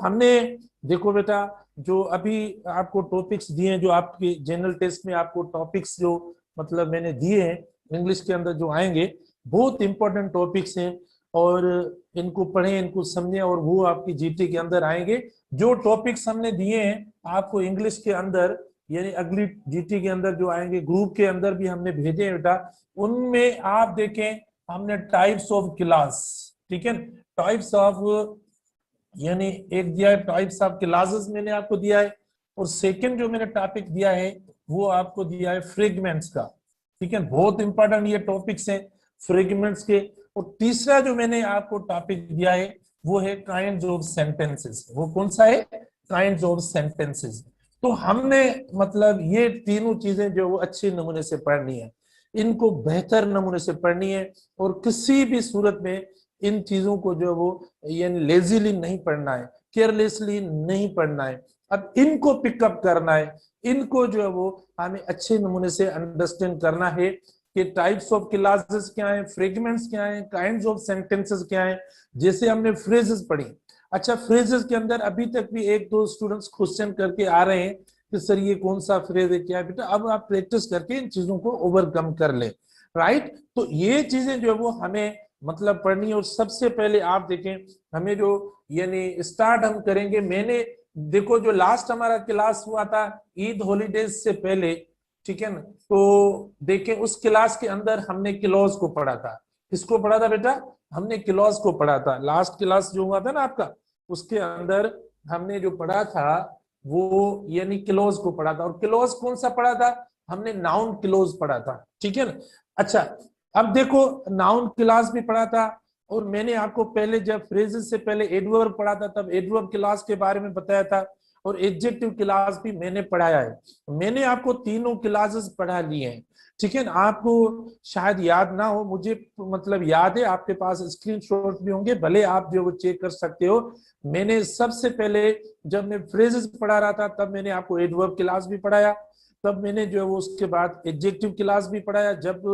हमने देखो बेटा, जो अभी आपको टॉपिक्स दिए हैं, जो आपके जनरल टेस्ट में आपको टॉपिक्स जो मतलब मैंने दिए हैं इंग्लिश के अंदर जो आएंगे, बहुत इंपॉर्टेंट टॉपिक्स हैं। और इनको पढ़ें, इनको समझें, और वो आपकी जीटी के अंदर आएंगे। जो टॉपिक्स हमने दिए हैं आपको इंग्लिश के अंदर, यानी अगली जीटी के अंदर जो आएंगे, ग्रुप के अंदर भी हमने भेजे हैं बेटा। उनमें आप देखें, हमने टाइप्स ऑफ क्लास, ठीक है, टाइप्स ऑफ, यानी एक दिया है टाइप्स ऑफ क्लासेस मैंने आपको दिया है। और सेकंड जो मैंने टॉपिक दिया है वो आपको दिया है फ्रेगमेंट्स का, ठीक है। बहुत इंपॉर्टेंट ये टॉपिक्स हैं फ्रेगमेंट्स के। और तीसरा जो मैंने आपको टॉपिक दिया है वो है काइंड्स ऑफ सेंटेंसेस। वो कौन सा है? Kinds of sentences. तो हमने मतलब ये तीनों चीजें जो वो अच्छे नमूने से पढ़नी है, इनको बेहतर नमूने से पढ़नी है। और किसी भी सूरत में इन चीजों को जो वो यानी लेजीली नहीं पढ़ना है, केयरलेसली नहीं पढ़ना है। अब इनको पिकअप करना है, इनको जो है वो हमें अच्छे नमूने से अंडरस्टैंड करना है कि टाइप्स ऑफ क्लासेस क्या है, फ्रेगमेंट्स क्या है, काइंड्स ऑफ सेंटेंसेस क्या है। जैसे हमने फ्रेजेस पढ़ी, अच्छा फ्रेजेस के अंदर अभी तक भी एक दो स्टूडेंट्स क्वेश्चन करके आ रहे हैं कि सर ये कौन सा फ्रेज है, क्या है। बेटा अब आप प्रैक्टिस करके इन चीजों को ओवरकम कर ले, राइट। तो ये चीजें जो है वो हमें मतलब पढ़नी है। और सबसे पहले आप देखें, हमें जो यानी स्टार्ट हम करेंगे, मैंने देखो जो लास्ट हमारा क्लास हुआ था ईद हॉलीडेज से पहले, ठीक है ना, तो देखें उस क्लास के अंदर हमने क्लॉज को पढ़ा था। किसको पढ़ा था बेटा? हमने क्लॉज को पढ़ा था। लास्ट क्लास जो हुआ था ना आपका, उसके अंदर हमने जो पढ़ा था वो यानी क्लॉज को पढ़ा था। और क्लॉज कौन सा पढ़ा था? हमने नाउन क्लॉज पढ़ा था, ठीक है ना। अच्छा, अब देखो नाउन क्लास भी पढ़ा था। और मैंने आपको पहले जब फ्रेजेस से पहले एडवर्ब पढ़ा था तब एडवर्ब क्लास के बारे में बताया था। और एडजेक्टिव क्लास भी मैंने पढ़ाया है। मैंने आपको तीनों क्लासेस पढ़ा लिए हैं, ठीक है ना। आपको शायद याद ना हो, मुझे मतलब याद है, आपके पास स्क्रीनशॉट भी होंगे, भले आप जो वो चेक कर सकते हो। मैंने सबसे पहले जब मैं फ्रेजेस पढ़ा रहा था तब मैंने आपको एडवर्ब क्लास भी पढ़ाया। तब मैंने जो है वो उसके बाद एडजेक्टिव क्लास भी पढ़ाया जब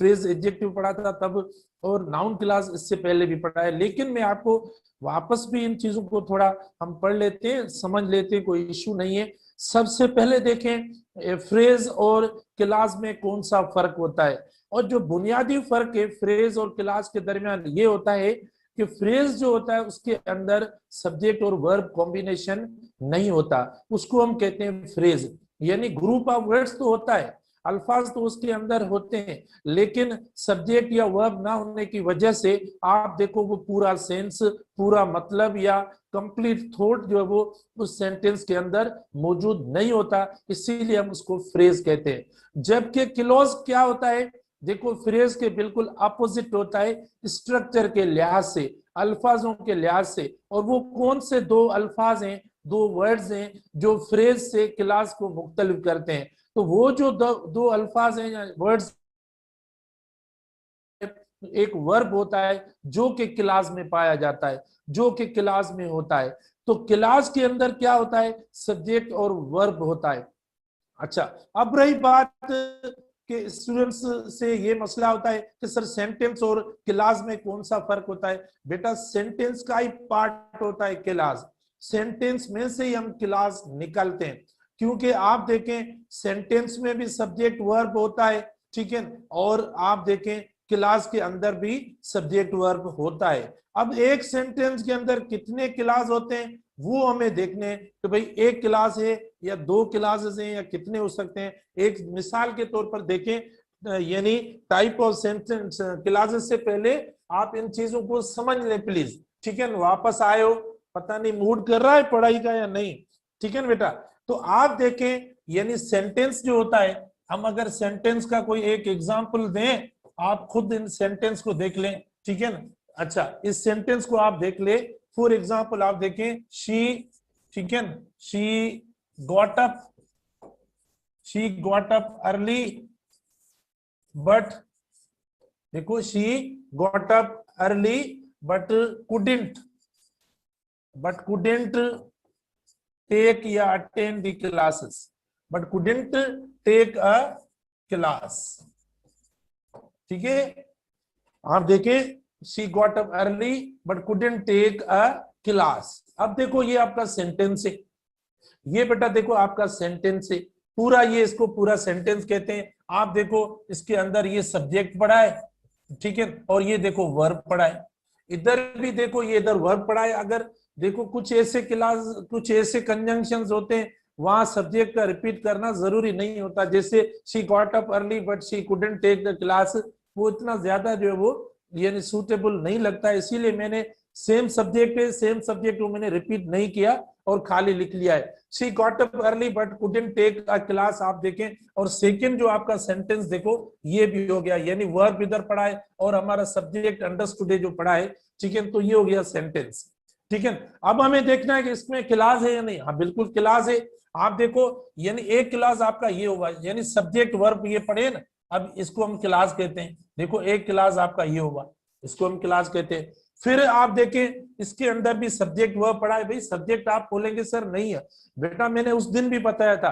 फ्रेज एडजेक्टिव पढ़ा था तब। और नाउन क्लास इससे पहले भी पढ़ा है। लेकिन मैं आपको वापस भी इन चीजों को थोड़ा हम पढ़ लेते हैं, समझ लेते हैं, कोई इश्यू नहीं है। सबसे पहले देखें फ्रेज और क्लास में कौन सा फर्क होता है। और जो बुनियादी फर्क है फ्रेज और क्लास के दरमियान ये होता है कि फ्रेज जो होता है उसके अंदर सब्जेक्ट और वर्ब कॉम्बिनेशन नहीं होता, उसको हम कहते हैं फ्रेज। यानी ग्रुप ऑफ वर्ड्स तो होता है, अल्फाज तो उसके अंदर होते हैं, लेकिन सब्जेक्ट या वर्ब ना होने की वजह से आप देखो वो पूरा सेंस, पूरा मतलब या कंप्लीट थॉट जो है वो उस सेंटेंस के अंदर मौजूद नहीं होता, इसीलिए हम उसको फ्रेज कहते हैं। जबकि क्लॉज क्या होता है? देखो फ्रेज के बिल्कुल अपोजिट होता है, स्ट्रक्चर के लिहाज से, अल्फाजों के लिहाज से। और वो कौन से दो अल्फाज हैं, दो वर्ड्स हैं जो फ्रेज से क्लास को मुख्तलिफ करते हैं? तो वो जो दो अल्फाज हैं या वर्ड्स, एक वर्ब होता है जो कि क्लास में पाया जाता है, जो कि क्लास में होता है। तो क्लास के अंदर क्या होता है? सब्जेक्ट और वर्ब होता है। अच्छा, अब रही बात कि स्टूडेंट्स से ये मसला होता है कि सर सेंटेंस और क्लास में कौन सा फर्क होता है? बेटा सेंटेंस का ही पार्ट होता है क्लास, सेंटेंस में से ही हम क्लास निकालते हैं। क्योंकि आप देखें सेंटेंस में भी सब्जेक्ट वर्ब होता है, ठीक है, और आप देखें क्लास के अंदर भी सब्जेक्ट वर्ब होता है। अब एक सेंटेंस के अंदर कितने क्लास होते हैं वो हमें देखने, तो भाई एक क्लास है या दो क्लासेस हैं या कितने हो सकते हैं। एक मिसाल के तौर पर देखें, यानी टाइप ऑफ सेंटेंस क्लासेस से पहले आप इन चीजों को समझ लें प्लीज, ठीक है। वापस आए हो, पता नहीं मूड कर रहा है पढ़ाई का या नहीं, ठीक है ना बेटा। तो आप देखें यानी सेंटेंस जो होता है, हम अगर सेंटेंस का कोई एक एग्जाम्पल दें, आप खुद इन सेंटेंस को देख लें, ठीक है ना। अच्छा, इस सेंटेंस को आप देख ले। फॉर एग्जाम्पल आप देखें शी, ठीक है ना, she got up early but, देखो she got up early but couldn't, take या attend the classes, but couldn't take a class, ठीक है। आप देखें she got up early but couldn't take a class. अब देखो ये आपका सेंटेंस है, ये बेटा देखो आपका सेंटेंस है पूरा, ये इसको पूरा सेंटेंस कहते हैं। आप देखो इसके अंदर ये सब्जेक्ट पड़ा है, ठीक है, और ये देखो वर्ब पड़ा है, इधर भी देखो ये इधर वर्ब पड़ा है। अगर देखो कुछ ऐसे क्लास, कुछ ऐसे कंजंक्शंस होते हैं वहां सब्जेक्ट का रिपीट करना जरूरी नहीं होता, जैसे she got up early but she couldn't take the class, वो इतना ज्यादा जो है वो यानी सूटेबल नहीं लगता है, इसीलिए मैंने सेम सब्जेक्ट है, सेम सब्जेक्ट को मैंने रिपीट नहीं किया और खाली लिख लिया है, she got up early but couldn't take a class. आप देखें, और सेकंड जो आपका सेंटेंस देखो ये भी हो गया, यानी वर्ब इधर पड़ा है और हमारा सब्जेक्ट अंडरस्टूड जो पड़ा है, ठीक है, तो ये हो गया सेंटेंस, ठीक है। अब हमें देखना है कि इसमें क्लास है या नहीं। हाँ बिल्कुल क्लास है। आप देखो यानी एक क्लास आपका ये होगा, यानी सब्जेक्ट वर्ब ये पढ़े ना, अब इसको हम क्लास कहते हैं। देखो एक क्लास आपका ये होगा, इसको हम क्लास कहते हैं। फिर आप देखें इसके अंदर भी सब्जेक्ट वर्ब पढ़ा है। भाई सब्जेक्ट आप बोलेंगे सर नहीं है, बेटा मैंने उस दिन भी बताया था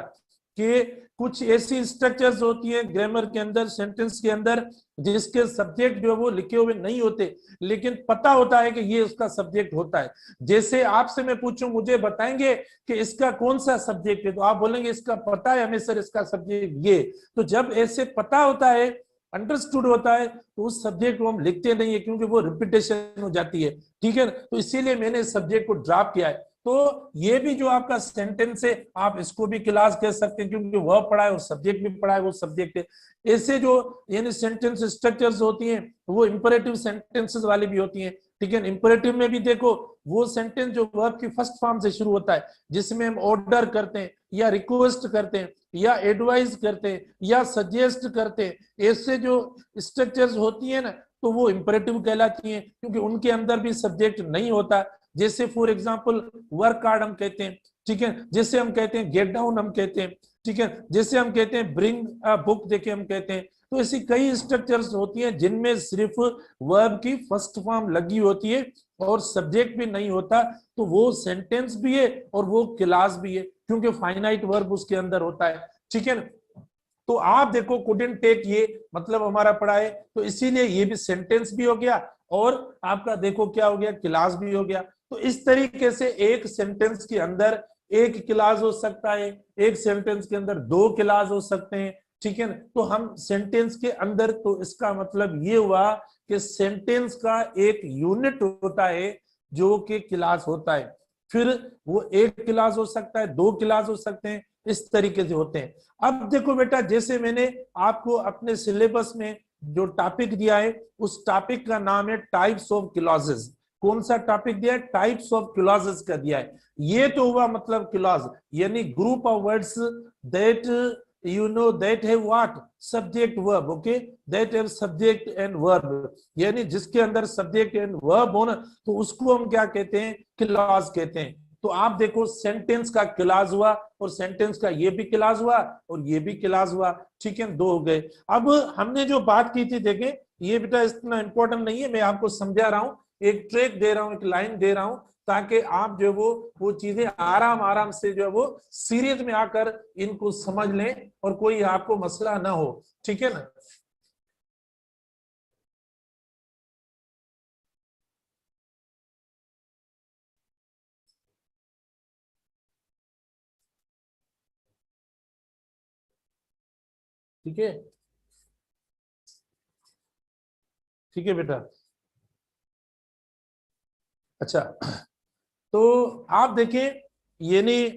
कि कुछ ऐसी स्ट्रक्चर्स होती हैं ग्रामर के अंदर, सेंटेंस के अंदर, जिसके सब्जेक्ट जो है वो लिखे हुए नहीं होते, लेकिन पता होता है कि ये उसका सब्जेक्ट होता है। जैसे आपसे मैं पूछूं, मुझे बताएंगे कि इसका कौन सा सब्जेक्ट है, तो आप बोलेंगे इसका पता है हमें सर इसका सब्जेक्ट ये। तो जब ऐसे पता होता है, अंडरस्टूड होता है, तो उस सब्जेक्ट को हम लिखते नहीं है, क्योंकि वो रिपीटेशन हो जाती है, ठीक है। तो इसीलिए मैंने इस सब्जेक्ट को ड्रॉप किया है। तो ये भी जो आपका सेंटेंस है आप इसको भी क्लास कह सकते हैं, क्योंकि वर्ब पढ़ा है और सब्जेक्ट भी पढ़ा है, वो सब्जेक्ट है। ऐसे जो यानी सेंटेंस स्ट्रक्चर्स होती हैं वो इंपरेटिव सेंटेंसेस वाली भी होती हैं, ठीक है। इंपरेटिव में भी देखो वो सेंटेंस जो वर्ब की फर्स्ट फॉर्म से शुरू होता है, जिसमें हम ऑर्डर करते हैं या रिक्वेस्ट करते हैं या एडवाइज करते हैं या सजेस्ट करते हैं, ऐसे जो स्ट्रक्चर्स होती है ना, तो वो इंपरेटिव कहलाती हैं, क्योंकि उनके अंदर भी सब्जेक्ट नहीं होता। जैसे फॉर एग्जांपल वर्क कार्ड हम कहते हैं, ठीक है, जैसे हम कहते हैं गेट डाउन हम कहते हैं, ठीक है, जैसे हम कहते हैं ब्रिंग अ बुक देखे हम कहते हैं। तो ऐसी कई स्ट्रक्चर्स होती हैं जिनमें सिर्फ वर्ब की फर्स्ट फॉर्म लगी होती है और सब्जेक्ट भी नहीं होता, तो वो सेंटेंस भी है और वो क्लास भी है, क्योंकि फाइनाइट वर्ब उसके अंदर होता है, ठीक है ना। तो आप देखो कुडंट टेक ये मतलब हमारा पढ़ा है, तो इसीलिए ये भी सेंटेंस भी हो गया और आपका देखो क्या हो गया, क्लास भी हो गया। तो इस तरीके से एक सेंटेंस के अंदर एक क्लास हो सकता है, एक सेंटेंस के अंदर दो क्लास हो सकते हैं, ठीक है ना। तो हम सेंटेंस के अंदर, तो इसका मतलब ये हुआ कि सेंटेंस का एक यूनिट होता है जो कि क्लास होता है। फिर वो एक क्लास हो सकता है, दो क्लास हो सकते हैं, इस तरीके से होते हैं। अब देखो बेटा, जैसे मैंने आपको अपने सिलेबस में जो टॉपिक दिया है उस टॉपिक का नाम है टाइप्स ऑफ क्लॉजेस। कौन सा टॉपिक दिया है? टाइप्स ऑफ क्लॉजेस का दिया है। ये तो हुआ मतलब क्लॉज यानी group of words that you know that have what subject verb, okay, that have subject and verb, यानी जिसके अंदर सब्जेक्ट एंड वर्ब हो ना, तो उसको हम क्या कहते हैं? क्लॉज कहते हैं। तो आप देखो सेंटेंस का क्लॉज हुआ और सेंटेंस का ये भी क्लॉज हुआ और ये भी क्लॉज हुआ, ठीक है, दो हो गए। अब हमने जो बात की थी, देखें ये बेटा इतना इंपॉर्टेंट नहीं है, मैं आपको समझा रहा हूं, एक ट्रैक दे रहा हूं, एक लाइन दे रहा हूं, ताकि आप जो वो चीजें आराम आराम से जो है वो सीरियस में आकर इनको समझ लें और कोई आपको मसला ना हो, ठीक है ना। ठीक है, ठीक है बेटा। अच्छा, तो आप देखें, ये नहीं,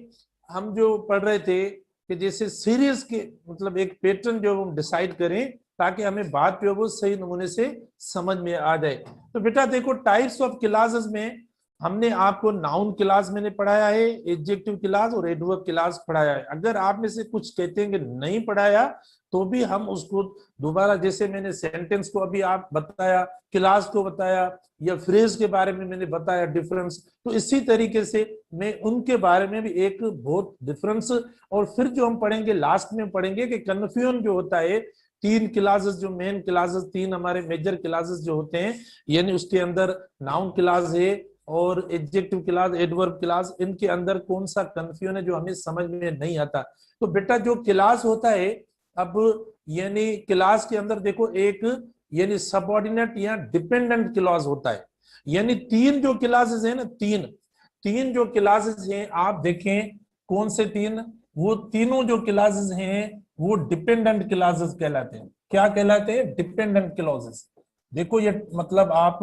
हम जो पढ़ रहे थे कि जैसे सीरीज के मतलब एक पैटर्न जो हम डिसाइड करें ताकि हमें बात जो है वो सही नमूने से समझ में आ जाए। तो बेटा देखो टाइप्स ऑफ क्लासेस में हमने आपको नाउन क्लास मैंने पढ़ाया है, एडजेक्टिव क्लास और एडवर्ब क्लास पढ़ाया है। अगर आप में से कुछ कहते हैं कि नहीं पढ़ाया, तो भी हम उसको दोबारा, जैसे मैंने सेंटेंस को अभी आप बताया, क्लास को बताया, या फ्रेज के बारे में मैंने बताया डिफरेंस, तो इसी तरीके से मैं उनके बारे में भी एक बहुत डिफरेंस। और फिर जो हम पढ़ेंगे लास्ट में पढ़ेंगे कि कन्फ्यूजन जो होता है, तीन क्लासेस जो मेन क्लासेस, तीन हमारे मेजर क्लासेस जो होते हैं, यानी उसके अंदर नाउन क्लास है और एडजेक्टिव क्लास, एडवर्ब क्लास, इनके अंदर कौन सा कन्फ्यूजन है जो हमें समझ में नहीं आता। तो बेटा जो क्लास होता है, अब यानी क्लास के अंदर देखो एक यानी सबऑर्डिनेट या डिपेंडेंट क्लॉज होता है, यानी तीन जो क्लासेस है ना, तीन तीन जो क्लासेस हैं आप देखें, कौन से तीन, वो तीनों जो क्लासेस हैं वो डिपेंडेंट क्लासेस कहलाते हैं। क्या कहलाते हैं? Dependent clauses. देखो ये मतलब आप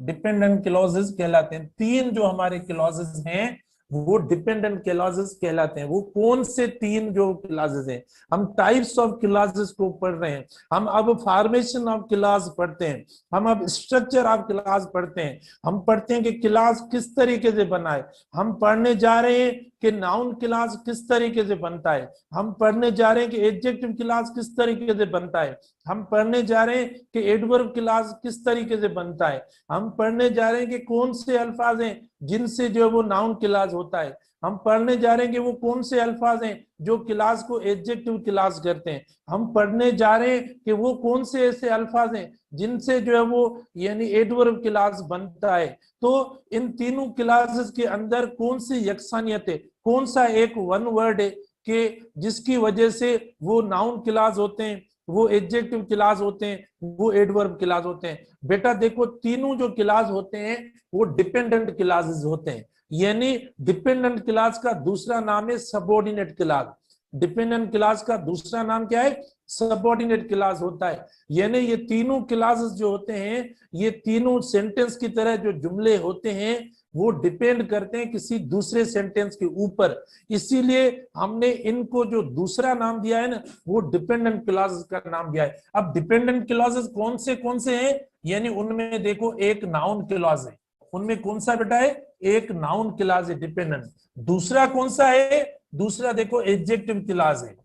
डिपेंडेंट क्लॉजेस कहलाते हैं। तीन जो हमारे क्लॉजेस हैं वो डिपेंडेंट क्लॉजेस कहलाते हैं। वो कौन से तीन जो क्लॉजेस हैं? हम टाइप्स ऑफ क्लॉजेस को पढ़ रहे हैं, हम अब फॉर्मेशन ऑफ क्लास पढ़ते हैं, हम अब स्ट्रक्चर ऑफ क्लास पढ़ते हैं, हम पढ़ते हैं कि क्लास किस तरीके से बना है, हम पढ़ने जा रहे हैं कि नाउन क्लास किस तरीके से बनता है, हम पढ़ने जा रहे हैं कि एडजेक्टिव क्लास किस तरीके से बनता है, हम पढ़ने जा रहे हैं कि एडवर्ब क्लास किस तरीके से बनता है, हम पढ़ने जा रहे हैं कि कौन से अल्फाज हैं जिनसे जो है वो नाउन क्लास होता है, हम पढ़ने जा रहे हैं कि वो कौन से अल्फाज हैं जो क्लास को एडजेक्टिव क्लास करते हैं, हम पढ़ने जा रहे हैं कि वो कौन से ऐसे अल्फाज हैं जिनसे जो है वो यानी एडवर्ब क्लास बनता है। तो इन तीनों क्लासेस के अंदर कौन सी यकसानियत है, कौन सा एक वन वर्ड है कि जिसकी वजह से वो नाउन क्लास होते हैं, वो एडजेक्टिव क्लास होते हैं, वो एडवर्ब क्लास होते हैं। बेटा देखो तीनों जो क्लास होते हैं वो डिपेंडेंट क्लासेस होते हैं। यानी डिपेंडेंट क्लास का दूसरा नाम है सबऑर्डिनेट क्लास। डिपेंडेंट क्लास का दूसरा नाम क्या है? सबऑर्डिनेट क्लास होता है। यानी ये तीनों क्लासेस जो होते हैं, ये तीनों सेंटेंस की तरह जो जुमले होते हैं वो डिपेंड करते हैं किसी दूसरे सेंटेंस के ऊपर। इसीलिए हमने इनको जो दूसरा नाम दिया है ना, वो डिपेंडेंट क्लॉजेस का नाम दिया है। अब डिपेंडेंट क्लॉजेस कौन से हैं? यानी उनमें देखो एक नाउन क्लॉज है, उनमें कौन सा बेटा है? एक नाउन क्लॉज है डिपेंडेंट। दूसरा कौन सा है? दूसरा देखो एडजेक्टिव क्लॉज है,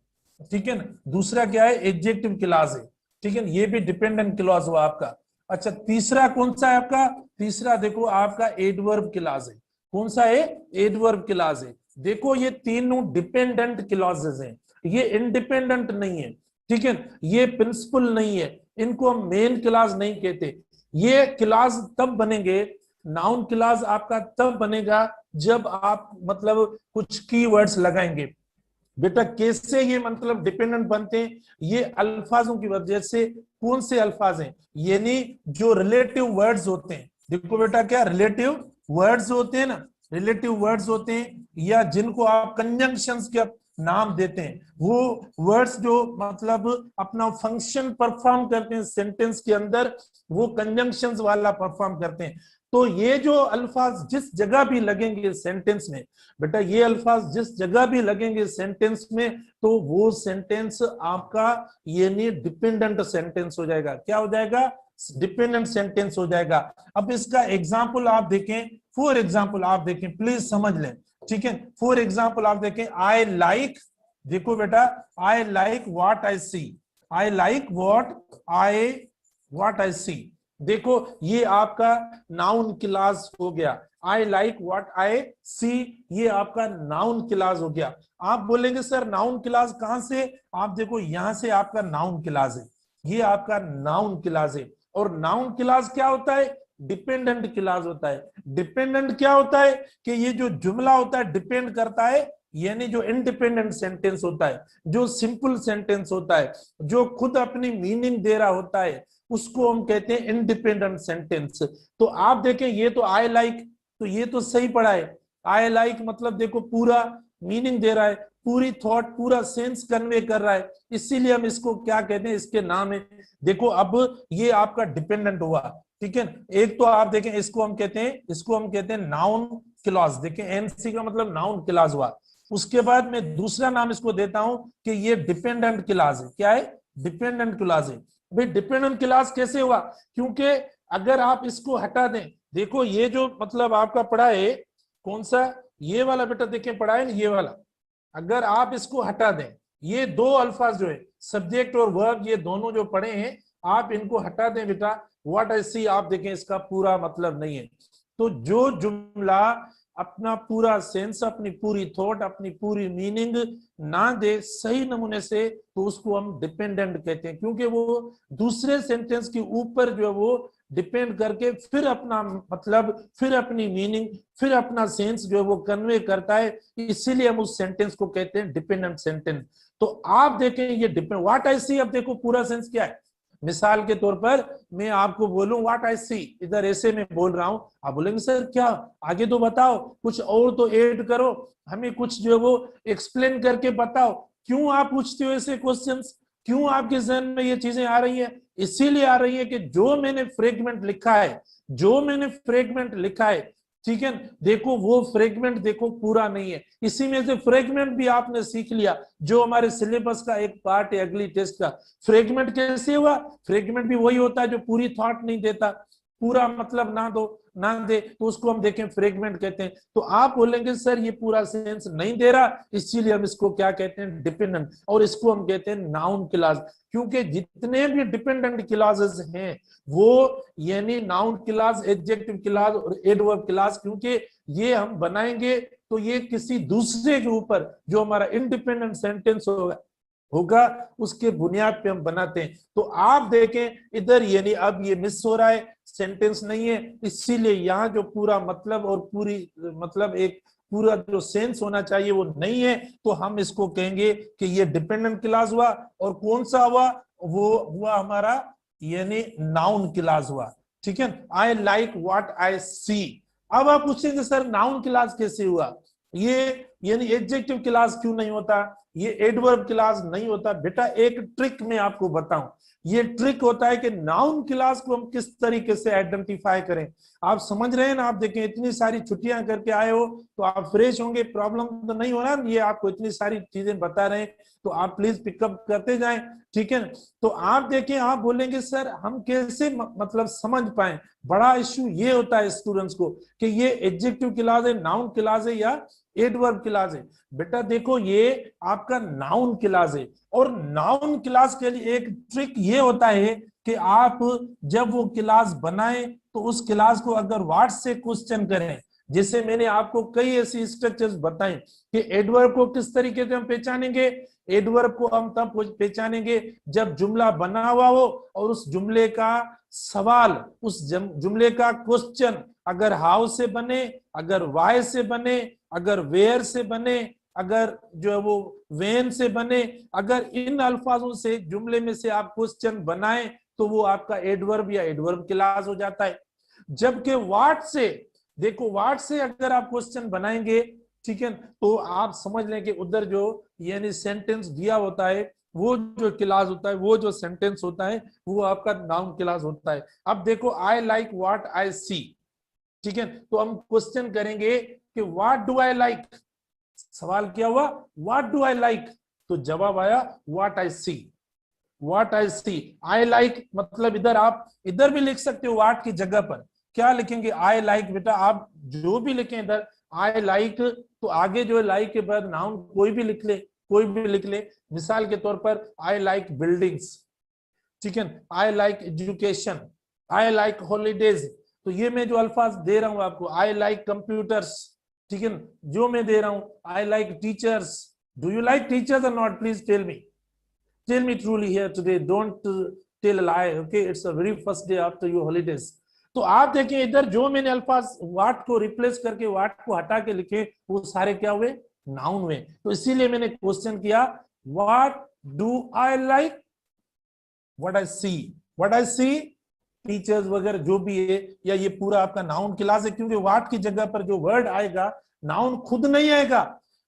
ठीक है ना। दूसरा क्या है? एडजेक्टिव क्लॉज है, ठीक है ना, ये भी डिपेंडेंट क्लॉज हुआ आपका। अच्छा तीसरा कौन सा है आपका? तीसरा देखो आपका एडवर्ब क्लॉज है। कौन सा है? एडवर्ब क्लॉज है। देखो ये तीनों डिपेंडेंट क्लॉजेस हैं, ये इंडिपेंडेंट नहीं है, ठीक है, ये प्रिंसिपल नहीं है, इनको हम मेन क्लॉज नहीं कहते। ये क्लॉज तब बनेंगे, नाउन क्लॉज आपका तब बनेगा जब आप मतलब कुछ कीवर्ड्स लगाएंगे। बेटा कैसे ये मतलब डिपेंडेंट बनते हैं? ये अल्फाजों की वजह से। कौन से अल्फाज हैं? यानी जो रिलेटिव वर्ड्स होते हैं। देखो बेटा क्या रिलेटिव वर्ड्स होते हैं ना, रिलेटिव वर्ड्स होते हैं या जिनको आप कंजंक्शंस के नाम देते हैं, वो वर्ड्स जो मतलब अपना फंक्शन परफॉर्म करते हैं सेंटेंस के अंदर, वो कंजंक्शंस वाला परफॉर्म करते हैं। तो ये जो अल्फाज जिस जगह भी लगेंगे सेंटेंस में, बेटा ये अल्फाज जिस जगह भी लगेंगे सेंटेंस में, तो वो सेंटेंस आपका यानी डिपेंडेंट सेंटेंस हो जाएगा। क्या हो जाएगा? डिपेंडेंट सेंटेंस हो जाएगा। अब इसका एग्जांपल आप देखें, फॉर एग्जांपल आप देखें, प्लीज समझ लें, ठीक है। फॉर एग्जांपल आप देखें, आई लाइक, देखो बेटा I like what I see, I like what I see. देखो ये आपका नाउन क्लास हो गया। आई लाइक व्हाट आई सी, ये आपका नाउन क्लास हो गया। आप बोलेंगे सर नाउन क्लास कहां से? आप देखो यहां से आपका नाउन क्लास है, ये आपका नाउन क्लास है। और नाउन क्लास क्या होता है? डिपेंडेंट क्लास होता है। डिपेंडेंट क्या होता है? कि ये जो जुमला होता है डिपेंड करता है, यानी जो इंडिपेंडेंट सेंटेंस होता है, जो सिंपल सेंटेंस होता है, जो खुद अपनी मीनिंग दे रहा होता है, उसको हम कहते हैं इंडिपेंडेंट सेंटेंस। तो आप देखें ये तो आई लाइक, तो ये तो सही पड़ा है। आई लाइक मतलब देखो पूरा मीनिंग दे रहा है, पूरी थॉट, पूरा सेंस कन्वे कर रहा है, इसीलिए हम इसको क्या कहते हैं? इसके नाम है। देखो अब ये आपका डिपेंडेंट हुआ, ठीक है। एक तो आप देखें इसको हम कहते हैं नाउन क्लॉज। देखें एनसी का मतलब नाउन क्लॉज हुआ। उसके बाद मैं दूसरा नाम इसको देता हूं कि ये डिपेंडेंट क्लॉज है। क्या है? डिपेंडेंट क्लॉज है। भाई डिपेंडेंट क्लॉज कैसे हुआ? क्योंकि अगर आप इसको हटा दें, देखो ये जो मतलब आपका पड़ा है, कौन सा? ये वाला बेटा देखें पड़ा है ना, ये वाला। अगर आप इसको हटा दें, ये दो अल्फाज जो है सब्जेक्ट और वर्ब, ये दोनों जो पड़े हैं, आप इनको हटा दें बेटा, व्हाट आई सी आप देखें इसका पूरा मतलब नहीं है। तो जो जुमला अपना पूरा सेंस, अपनी पूरी थॉट, अपनी पूरी मीनिंग ना दे सही नमूने से, तो उसको हम डिपेंडेंट कहते हैं, क्योंकि वो दूसरे सेंटेंस के ऊपर जो है वो डिपेंड करके फिर अपना मतलब, फिर अपनी मीनिंग, फिर अपना सेंस जो है वो कन्वे करता है। इसीलिए हम उस सेंटेंस को कहते हैं डिपेंडेंट सेंटेंस। तो आप देखें ये डिपेंड व्हाट आई सी, अब देखो पूरा सेंस क्या है? मिसाल के तौर पर मैं आपको बोलूं व्हाट आई सी, इधर ऐसे में बोल रहा हूं, आप बोलेंगे सर क्या, आगे तो बताओ, कुछ और तो ऐड करो, हमें कुछ जो है वो एक्सप्लेन करके बताओ। क्यों आप पूछते हो ऐसे क्वेश्चंस, क्यों आपके जहन में ये चीजें आ रही है? इसीलिए आ रही है कि जो मैंने फ्रेगमेंट लिखा है, जो मैंने फ्रेगमेंट लिखा है, ठीक है, देखो वो फ्रेगमेंट देखो पूरा नहीं है। इसी में से फ्रेगमेंट भी आपने सीख लिया, जो हमारे सिलेबस का एक पार्ट है अगली टेस्ट का। फ्रेगमेंट कैसे हुआ? फ्रेगमेंट भी वही होता है जो पूरी थॉट नहीं देता, पूरा मतलब ना दे, तो उसको हम देखें फ्रेगमेंट कहते हैं। तो आप बोलेंगे सर ये पूरा सेंस नहीं दे रहा, इसीलिए हम इसको क्या कहते हैं, डिपेंडेंट, और इसको हम कहते हैं नाउन क्लॉज। क्योंकि जितने भी डिपेंडेंट क्लॉजेस हैं वो यानी नाउन क्लॉज, एडजेक्टिव क्लॉज और एडवर्ब क्लॉज, क्योंकि ये हम बनाएंगे तो ये किसी दूसरे के ऊपर जो हमारा इंडिपेंडेंट सेंटेंस होगा उसके बुनियाद पे हम बनाते हैं। तो आप देखें इधर यानी अब ये मिस हो रहा है, सेंटेंस नहीं है, इसीलिए यहाँ जो पूरा मतलब और पूरी मतलब एक पूरा जो सेंस होना चाहिए वो नहीं है। तो हम इसको कहेंगे कि ये डिपेंडेंट क्लॉज हुआ, और कौन सा हुआ, वो हुआ हमारा यानी नाउन क्लॉज हुआ। ठीक है, आई लाइक व्हाट आई सी। अब आप पूछेंगे सर नाउन क्लॉज कैसे हुआ, ये यानी एडजेक्टिव क्लॉज क्यों नहीं होता, ये एडवर्ब क्लॉज नहीं होता? बेटा एक ट्रिक मैं आपको बताऊं, ये ट्रिक होता है कि नाउन क्लॉज को हम किस तरीके से आइडेंटिफाई करें। आप समझ रहे हैं ना? आप देखें इतनी सारी छुट्टियां करके आए हो तो आप फ्रेश होंगे, प्रॉब्लम तो नहीं हो रहा, ये आपको इतनी सारी चीजें बता रहे हैं तो आप प्लीज पिकअप करते जाएं। ठीक है, तो आप देखें, आप बोलेंगे सर हम कैसे मतलब समझ पाए। बड़ा इश्यू ये होता है स्टूडेंट्स को कि ये एडजेक्टिव क्लॉज है, नाउन क्लॉज है या एडवर्ब क्लॉज है। बेटा देखो ये आपका नाउन क्लॉज है, और नाउन क्लॉज के लिए एक ट्रिक ये होता है कि आप जब वो क्लॉज बनाए तो उस क्लॉज को अगर व्हाट से क्वेश्चन करें, जैसे मैंने आपको कई ऐसी स्ट्रक्चर्स बताए कि एडवर्ब को किस तरीके से हम पहचानेंगे। एडवर्ब को हम तब पहचानेंगे जब जुमला बना हुआ हो और उस जुमले का सवाल, उस जुमले का क्वेश्चन अगर हाउ से बने, अगर वाई से बने, अगर वेयर से बने, अगर जो है वो वेन से बने, अगर इन अल्फाजों से जुमले में से आप क्वेश्चन बनाएं तो वो आपका एडवर्ब या एडवर्ब क्लॉज हो जाता है। जबकि व्हाट से, देखो व्हाट से अगर आप क्वेश्चन बनाएंगे, ठीक है, तो आप समझ लें कि उधर जो यानी सेंटेंस दिया होता है, वो जो क्लॉज होता है, वो जो सेंटेंस होता है, वो आपका नाउन क्लॉज होता है। अब देखो आई लाइक व्हाट आई सी, ठीक है, तो हम क्वेश्चन करेंगे कि व्हाट डू आई लाइक, सवाल क्या हुआ, व्हाट डू आई लाइक, तो जवाब आया what I see, what I see. I like मतलब इधर आप इधर भी लिख सकते हो, व्हाट की जगह पर क्या लिखेंगे, आई लाइक। बेटा आप जो भी लिखें इधर आई लाइक, तो आगे जो है लाइक के बाद नाउन कोई भी लिख ले, कोई भी लिख ले। मिसाल के तौर पर आई लाइक बिल्डिंग्स, ठीक है, I like education, I like holidays. तो ये मैं जो अल्फाज दे रहा हूं आपको, आई लाइक कंप्यूटर्स, ठीक है, जो मैं दे रहा हूं, I like teachers. Do you like teachers or not? Please tell me, tell me truly here today, don't tell a lie, okay, it's a very first day after your holidays. तो आप देखें इधर जो मैंने अल्फाज व्हाट को replace करके what को हटा के लिखे, वो सारे क्या हुए, नाउन हुए। तो इसीलिए मैंने क्वेश्चन किया what do I like, what I see, what I see teachers वगैरह जो भी है, या ये पूरा आपका नाउन क्लॉज है, क्योंकि व्हाट की जगह पर जो वर्ड आएगा, नाउन खुद नहीं आएगा।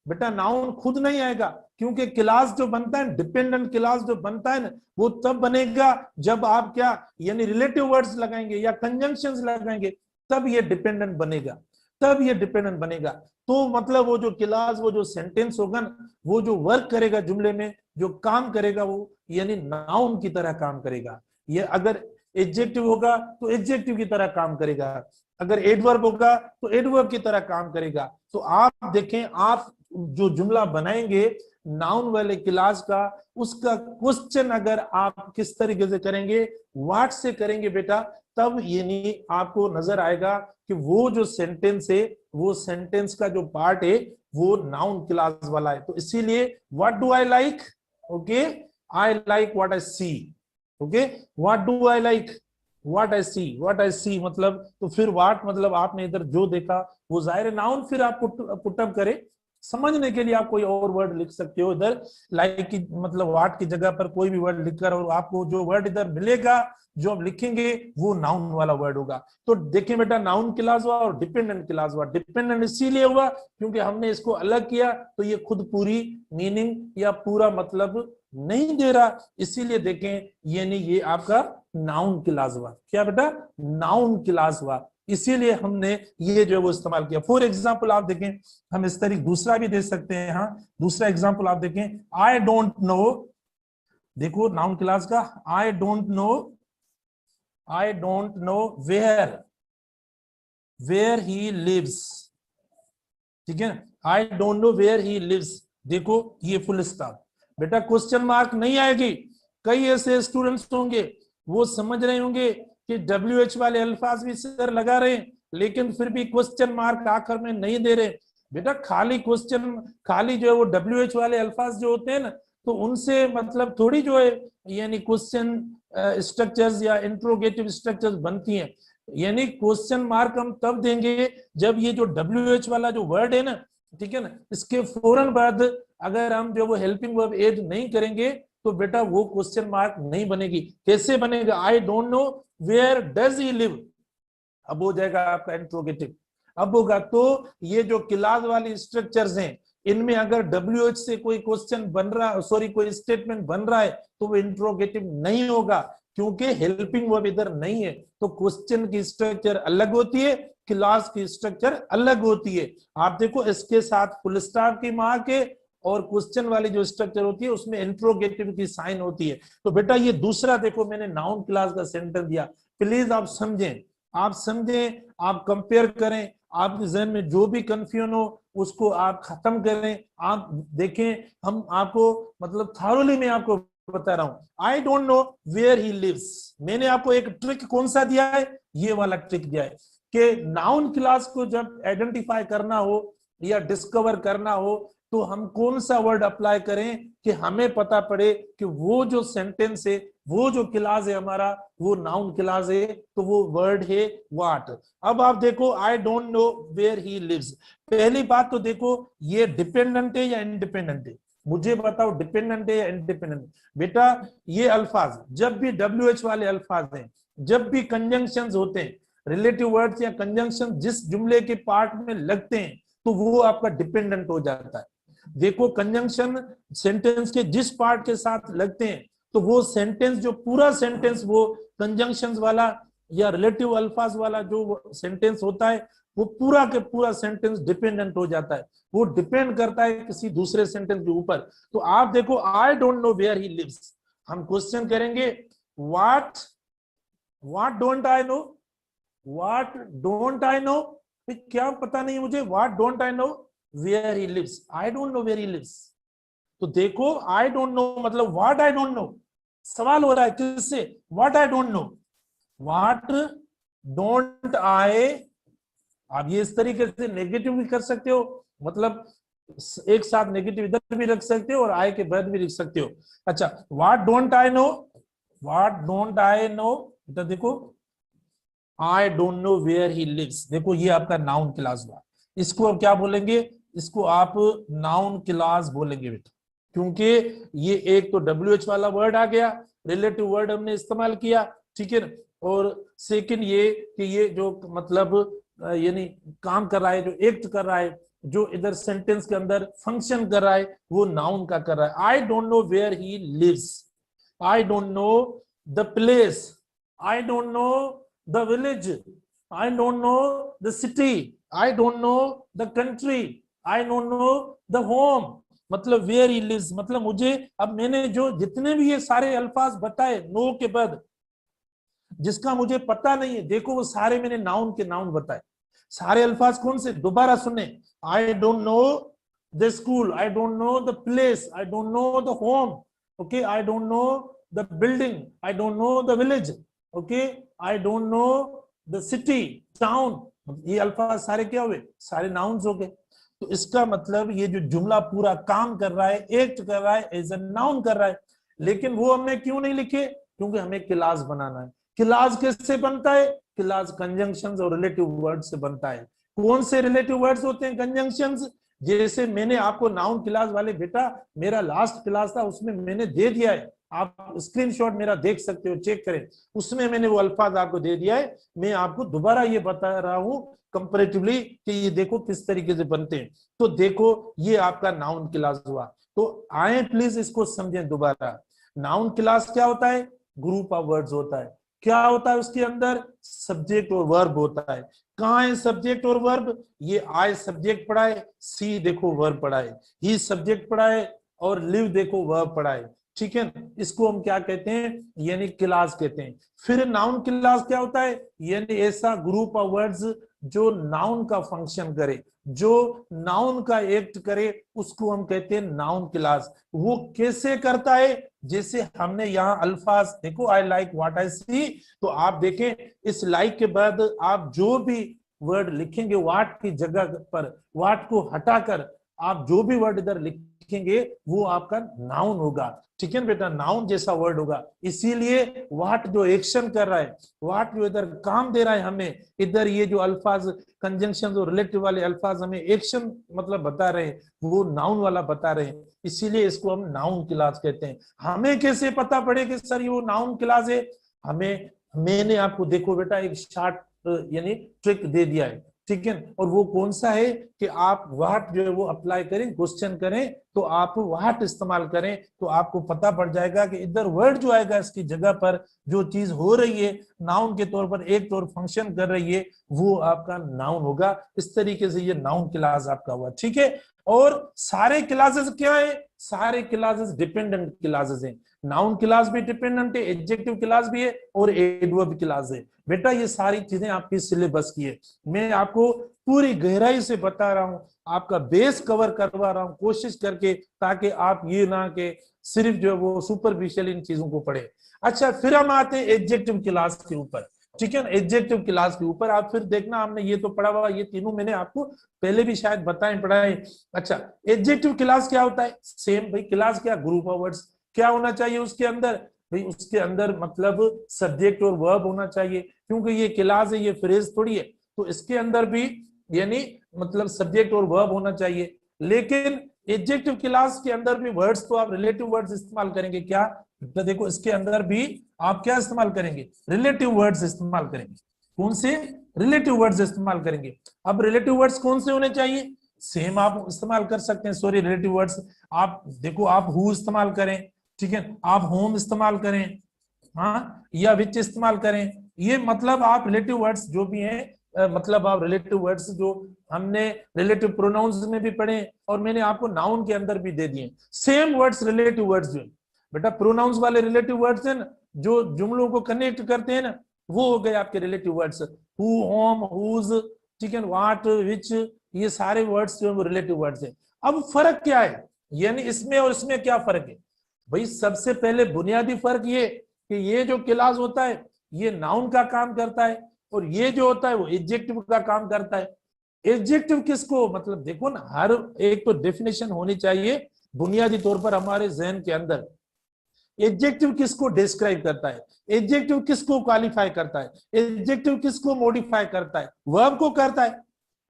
बेटा नाउन खुद नहीं आएगा, क्योंकि क्लॉज जो बनता है, डिपेंडेंट क्लॉज जो बनता है ना, वो तब बनेगा जब आप क्या यानी रिलेटिव वर्ड्स लगाएंगे या कंजंक्शंस लगाएंगे, तब ये डिपेंडेंट बनेगा, तब ये डिपेंडेंट बनेगा। तो मतलब वो जो क्लॉज, वो जो सेंटेंस होगा ना, वो जो वर्क करेगा जुमले में, जो काम करेगा, वो यानी नाउन की तरह काम करेगा। ये अगर एडजेक्टिव होगा तो एडजेक्टिव की तरह काम करेगा, अगर एडवर्ब होगा तो एडवर्ब की तरह काम करेगा। तो आप देखें, आप जो जुमला बनाएंगे नाउन वाले क्लॉज का, उसका क्वेश्चन अगर आप किस तरीके से करेंगे, व्हाट से करेंगे बेटा, तब यानी आपको नजर आएगा कि वो जो सेंटेंस है, वो सेंटेंस का जो पार्ट है वो नाउन क्लॉज वाला है। तो इसीलिए what do I like, okay, I like what I see, okay, what do I like, what I see, what I see मतलब, तो फिर व्हाट मतलब आपने इधर जो देखा वो जाहिर नाउन फिर आप पुटअप करें, समझने के लिए आप कोई और वर्ड लिख सकते हो इधर, लाइक की मतलब वाट की जगह पर कोई भी वर्ड लिखकर, और आपको जो वर्ड इधर मिलेगा जो आप लिखेंगे वो नाउन वाला वर्ड होगा। तो देखिए बेटा, नाउन क्लास हुआ और डिपेंडेंट क्लास हुआ। डिपेंडेंट इसीलिए हुआ क्योंकि हमने इसको अलग किया, तो ये खुद पूरी मीनिंग या पूरा मतलब नहीं दे रहा, इसीलिए देखें यानी ये आपका नाउन क्लास हुआ। क्या बेटा? नाउन क्लास हुआ, इसीलिए हमने ये जो है वो इस्तेमाल किया। फॉर एग्जाम्पल आप देखें, हम इस तरीके दूसरा भी दे सकते हैं। हाँ, दूसरा एग्जाम्पल आप देखें, आई डोंट नो, देखो नाउन क्लास का, I don't know, I don't know where he lives, ठीक है। I don't know where he lives, देखो ये फुल स्टॉप। बेटा क्वेश्चन मार्क नहीं आएगी। कई ऐसे स्टूडेंट्स होंगे वो समझ रहे होंगे कि WH वाले अल्फाज भी सर लगा रहे हैं, लेकिन फिर भी क्वेश्चन मार्क आखिर में नहीं दे रहे। बेटा खाली क्वेश्चन, खाली जो है वो WH वाले अल्फाज जो होते हैं ना, तो उनसे मतलब थोड़ी जो है यानी क्वेश्चन स्ट्रक्चर्स या इंट्रोगेटिव स्ट्रक्चर्स बनती हैं। यानी क्वेश्चन मार्क हम तब देंगे जब ये जो WH वाला जो वर्ड है ना, ठीक है ना, इसके फौरन बाद अगर हम जो वो हेल्पिंग वर्ब ऐड नहीं करेंगे तो बेटा वो क्वेश्चन मार्क नहीं बनेगी। कैसे बनेगा? I don't know where does he live, अब हो जाएगा आपका इंट्रोगेटिव। अब होगा तो ये जो क्लास वाली स्ट्रक्चर्स हैं, इनमें अगर WH से कोई क्वेश्चन बन रहा, सॉरी कोई स्टेटमेंट बन रहा है, तो वो इंट्रोगेटिव नहीं होगा क्योंकि हेल्पिंग वर्ब इधर नहीं है। तो क्वेश्चन की स्ट्रक्चर अलग होती है, क्लास की स्ट्रक्चर अलग होती है। आप देखो इसके साथ फुल स्टॉप की मार्क है, और क्वेश्चन वाली जो स्ट्रक्चर होती है उसमें इंट्रोगेटिव की साइन होती है। तो बेटा ये दूसरा देखो मैंने नाउन क्लास का सेंटेंस दिया, प्लीज आप समझें, आप समझें, आप कंपेयर करें, आपके जहन में जो भी कंफ्यूजन हो उसको आप खत्म करें। आप देखें, हम आपको मतलब थारोली में आपको बता रहा हूं। I don't know where he lives, मैंने आपको एक ट्रिक कौन सा दिया है? ये वाला ट्रिक दिया है कि नाउन क्लास को जब आइडेंटिफाई करना हो या डिस्कवर करना हो तो हम कौन सा वर्ड अप्लाई करें कि हमें पता पड़े कि वो जो सेंटेंस है, वो जो क्लास है हमारा, वो नाउन क्लास है, तो वो वर्ड है व्हाट। अब आप देखो, I don't know where he lives, पहली बात तो देखो ये डिपेंडेंट है या इंडिपेंडेंट है? मुझे बताओ डिपेंडेंट है या इंडिपेंडेंट? बेटा ये अल्फाज जब भी WH वाले अल्फाज हैं, जब भी कंजंक्शंस होते हैं, रिलेटिव वर्ड्स या कंजंक्शन जिस जुमले के पार्ट में लगते हैं तो वो आपका डिपेंडेंट हो जाता है। देखो कंजंक्शन सेंटेंस के जिस पार्ट के साथ लगते हैं तो वो सेंटेंस, जो पूरा सेंटेंस वो कंजंक्शंस वाला या रिलेटिव अल्फाज वाला जो सेंटेंस होता है, वो पूरा के पूरा सेंटेंस डिपेंडेंट हो जाता है, वो डिपेंड करता है किसी दूसरे सेंटेंस के ऊपर। तो आप देखो, I don't know where he lives, हम क्वेश्चन करेंगे what, what don't I know, what don't I know, क्या पता नहीं मुझे, what don't I know where he lives, I don't know where he lives. तो देखो आई डोंट नो मतलब what I don't know, सवाल हो रहा है किससे? What I don't know, what don't I. आप ये इस तरीके से नेगेटिव भी कर सकते हो, मतलब एक साथ नेगेटिव इधर भी रख सकते हो और आई के बाद भी लिख सकते हो। अच्छा, what don't I know, what don't I know, इधर देखो I don't know where he lives, देखो ये आपका नाउन क्लास हुआ। इसको अब क्या बोलेंगे? इसको आप नाउन क्लास बोलेंगे बेटा, क्योंकि ये एक तो WH वाला वर्ड आ गया, रिलेटिव वर्ड हमने इस्तेमाल किया, ठीक है ना, और सेकंड ये कि ये जो मतलब यानी काम कर रहा है, जो एक्ट कर रहा है, जो इधर सेंटेंस के अंदर फंक्शन कर रहा है, वो नाउन का कर रहा है। I don't know where he lives, I don't know the place, I don't know the village, I don't know the city, I don't know the country, I don't know the home, मतलब where he lives, मतलब मुझे, अब मैंने जो जितने भी ये सारे अल्फाज बताए नो के बाद, जिसका मुझे पता नहीं है, देखो वो सारे मैंने नाउन के नाउन बताए। सारे अल्फाज कौन से? दोबारा सुने, आई don't know the school, I don't know the place, I don't know the home, okay, I don't know the building, I don't know the village, okay, I don't know the city, town, ये अल्फाज सारे क्या हुए? सारे nouns हो गए। तो इसका मतलब ये जो जुमला पूरा काम कर रहा है, एक्ट कर रहा है, एज ए नाउन कर रहा है। लेकिन वो हमने क्यों नहीं लिखे? क्योंकि हमें क्लास बनाना है। क्लास किससे बनता है? क्लास कंजंक्शंस और रिलेटिव वर्ड से बनता है। कौन से रिलेटिव वर्ड्स होते हैं कंजंक्शंस? जैसे मैंने आपको नाउन क्लास वाले बेटा, मेरा लास्ट क्लास था उसमें मैंने दे दिया है, आप स्क्रीनशॉट मेरा देख सकते हो, चेक करें, उसमें मैंने वो अल्फाज आपको दे दिया है। मैं आपको दोबारा ये बता रहा हूं कंपैरेटिवली कि ये देखो किस तरीके से बनते हैं। तो देखो ये आपका नाउन क्लास हुआ। तो आए प्लीज इसको समझें दोबारा। नाउन क्लास क्या होता है? ग्रुप ऑफ वर्ड्स होता है। क्या होता है उसके अंदर? सब्जेक्ट और वर्ब होता है। कहाँ है सब्जेक्ट और वर्ब? ये आई सब्जेक्ट पढ़ा है, सी देखो वर्ब पढ़ा है, ही सब्जेक्ट पढ़ा है, और लिव देखो वर्ब पढ़ा है। ठीक है, इसको हम क्या कहते हैं? यानी क्लास कहते हैं। फिर नाउन क्लास क्या होता है? यानी ऐसा ग्रुप ऑफ वर्ड्स जो नाउन का फंक्शन करे, जो नाउन का एक्ट करे, उसको हम कहते हैं नाउन क्लास। वो कैसे करता है? जैसे हमने यहाँ अल्फाज देखो, आई लाइक व्हाट आई सी, तो आप देखें इस लाइक के बाद आप जो भी वर्ड लिखेंगे व्हाट की जगह पर, व्हाट को हटाकर आप जो भी वर्ड इधर लिखेंगे वो आपका नाउन होगा। ठीक है बेटा, नाउन जैसा वर्ड होगा। इसीलिए व्हाट जो एक्शन कर रहा है, व्हाट जो इधर काम दे रहा है हमें, इधर ये जो अल्फाज कंजंक्शन और रिलेटिव वाले अल्फाज हमें एक्शन मतलब बता रहे हैं, वो नाउन वाला बता रहे हैं, इसीलिए इसको हम नाउन क्लास कहते हैं। हमें कैसे पता पड़े कि सर ये वो नाउन क्लास है? हमें, मैंने आपको देखो बेटा एक शॉर्ट यानी ट्रिक दे दिया है। ठीक है, और वो कौन सा है कि आप व्हाट जो है वो अप्लाई करें, क्वेश्चन करें तो आप व्हाट इस्तेमाल करें, तो आपको पता पड़ जाएगा कि इधर वर्ड जो आएगा इसकी जगह पर जो चीज हो रही है नाउन के तौर पर एक तौर फंक्शन कर रही है, वो आपका नाउन होगा। इस तरीके से ये नाउन क्लास आपका हुआ। ठीक है, और सारे क्लासेस क्या है? सारे क्लासेस डिपेंडेंट क्लासेस हैं। नाउन क्लास भी डिपेंडेंट है, एडजेक्टिव क्लास भी है, और एडवर्ब क्लास है। बेटा ये सारी चीजें आपकी सिलेबस की है, मैं आपको पूरी गहराई से बता रहा हूं, आपका बेस कवर करवा रहा हूं कोशिश करके, ताकि आप ये ना कि सिर्फ जो है वो सुपरफिशियल इन चीजों को पढ़े। अच्छा, फिर हम आते हैं एडजेक्टिव क्लास के ऊपर। ठीक है ना, एडजेक्टिव क्लास के ऊपर आप फिर देखना, हमने ये तो पढ़ा हुआ, ये तीनों मैंने आपको पहले भी शायद बताएं पढ़ाए। अच्छा, एडजेक्टिव क्लास क्या होता है? सेम भाई, क्लास क्या? Group of words. क्या होना चाहिए उसके अंदर? भाई उसके अंदर मतलब सब्जेक्ट और वर्ब होना चाहिए, क्योंकि ये क्लास है, ये फ्रेज थोड़ी है, तो इसके अंदर भी यानी मतलब सब्जेक्ट और वर्ब होना चाहिए। लेकिन एडजेक्टिव क्लास के अंदर भी वर्ड्स तो आप रिलेटिव वर्ड्स इस्तेमाल करेंगे। क्या? तो देखो इसके अंदर भी आप क्या इस्तेमाल करेंगे? रिलेटिव वर्ड्स इस्तेमाल करेंगे। कौन से? रिलेटिव वर्ड्स इस्तेमाल करेंगे। अब रिलेटिव वर्ड्स कौन से होने चाहिए? सेम आप इस्तेमाल कर सकते हैं, सॉरी रिलेटिव वर्ड्स आप देखो, आप हु इस्तेमाल करें, ठीक है, आप होम इस्तेमाल करें, हाँ, या विच इस्तेमाल करें, ये मतलब आप रिलेटिव वर्ड्स जो भी हैं, मतलब आप रिलेटिव वर्ड्स जो हमने रिलेटिव प्रोनाउंस में भी पढ़े और मैंने आपको नाउन के अंदर भी दे दिए, सेम वर्ड्स रिलेटिव वर्ड्स जो बेटा प्रोनाउंस वाले रिलेटिव वर्ड्स हैं ना, जो जुमलों को कनेक्ट करते हैं ना, वो हो गए आपके relative words. Who, whom, whose, ठीक है, व्हाट, विच, ये सारे वर्ड्स जो है वो रिलेटिव वर्ड्स हैं। अब फर्क क्या है, यानी इसमें और इसमें क्या फर्क है? भाई सबसे पहले बुनियादी फर्क ये कि ये जो क्लास होता है ये नाउन का काम करता है, और ये जो होता है वो एडजेक्टिव का काम करता है। एडजेक्टिव किसको मतलब देखो ना, हर एक तो डेफिनेशन होनी चाहिए बुनियादी तौर पर हमारे जहन के अंदर। एडजेक्टिव किसको डिस्क्राइब करता है? एडजेक्टिव किसको क्वालिफाई करता है? एडजेक्टिव किसको मॉडिफाई करता है? वर्ब को करता है।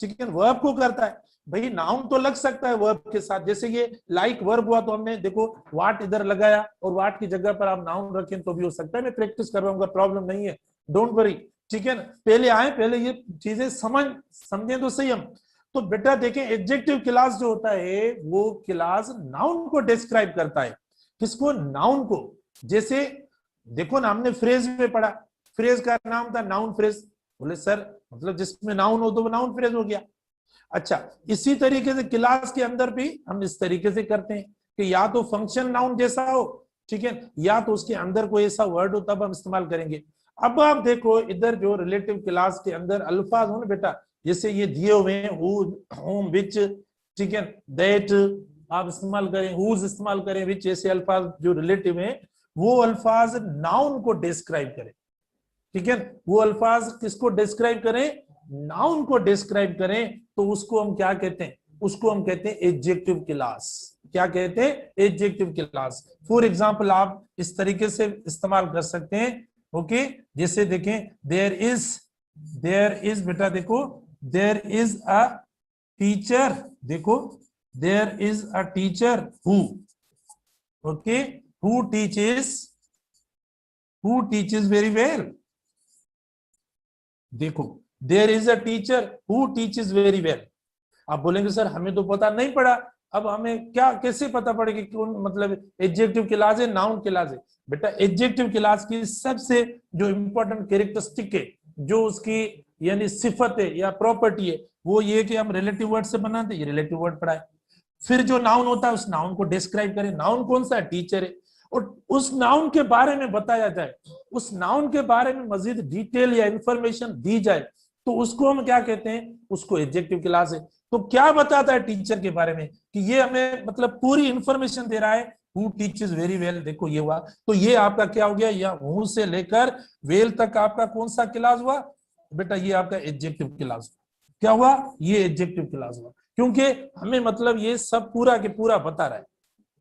ठीक है, वर्ब को करता है। भाई नाउन तो लग सकता है वर्ब के साथ, जैसे ये लाइक वर्ब हुआ तो हमने देखो व्हाट इधर लगाया और व्हाट की जगह पर आप नाउन रखें तो भी हो सकता है, मैं प्रैक्टिस करवाऊंगा, प्रॉब्लम नहीं है, डोंट वरी। ठीक है ना, पहले आए, पहले ये चीजें समझें तो सही हम। तो बेटा देखें, एडजेक्टिव क्लास जो होता है वो क्लास नाउन को डिस्क्राइब करता है। किसको? नाउन को। जैसे देखो ना, हमने फ्रेज में पढ़ा, फ्रेज का नाम था नाउन फ्रेज। बोले सर मतलब जिसमें नाउन हो तो वो नाउन फ्रेज हो गया। अच्छा, इसी तरीके से क्लास के अंदर भी हम इस तरीके से करते हैं कि या तो फंक्शन नाउन जैसा हो, ठीक है, या तो उसके अंदर कोई ऐसा वर्ड हो तब हम इस्तेमाल करेंगे। अब आप देखो इधर जो रिलेटिव क्लास के अंदर अल्फाज हो ना बेटा, जैसे ये दिए हुए हैं होम, विच, ठीक है, दैट आप इस्तेमाल करें, हुज इस्तेमाल करें, विच, ऐसे अल्फाज जो रिलेटिव हैं वो अल्फाज नाउन को डिस्क्राइब करें। ठीक है, वो अल्फाज किसको डिस्क्राइब करें? नाउन को डिस्क्राइब करें, तो उसको हम क्या कहते हैं? उसको हम कहते हैं एडजेक्टिव क्लास। क्या कहते हैं? Adjective class. फॉर एग्जांपल आप इस तरीके से इस्तेमाल कर सकते हैं, ओके, जैसे देखें देयर इज बेटा देखो, देयर इज अ टीचर, देखो there is a teacher who, okay, who teaches very well. देखो there is a teacher who teaches very well. आप बोलेंगे सर हमें तो पता नहीं पड़ा, अब हमें क्या कैसे पता पड़ेगा कौन मतलब एडजेक्टिव क्लास है नाउन क्लास है? बेटा एडजेक्टिव क्लास की सबसे जो इंपॉर्टेंट कैरेक्टरिस्टिक है, जो उसकी यानी सिफत है या प्रॉपर्टी है, वो ये कि हम रिलेटिव वर्ड से बनाते हैं, ये रिलेटिव वर्ड पढ़ा है। फिर जो नाउन होता है उस नाउन को डिस्क्राइब करें, नाउन कौन सा है? टीचर है। और उस नाउन के बारे में बताया जाए, उस नाउन के बारे में मजीद डिटेल या इंफॉर्मेशन दी जाए, तो उसको हम क्या कहते हैं? उसको एडजेक्टिव क्लास है। तो क्या बताता है टीचर के बारे में कि ये हमें मतलब पूरी इंफॉर्मेशन दे रहा है, हु टीचेस वेरी वेल। देखो ये हुआ, तो ये आपका क्या हो गया, या हु से लेकर वेल तक आपका कौन सा क्लास हुआ? बेटा ये आपका एडजेक्टिव क्लास। क्या हुआ? ये एडजेक्टिव क्लास हुआ, क्योंकि हमें मतलब ये सब पूरा के पूरा बता रहा है।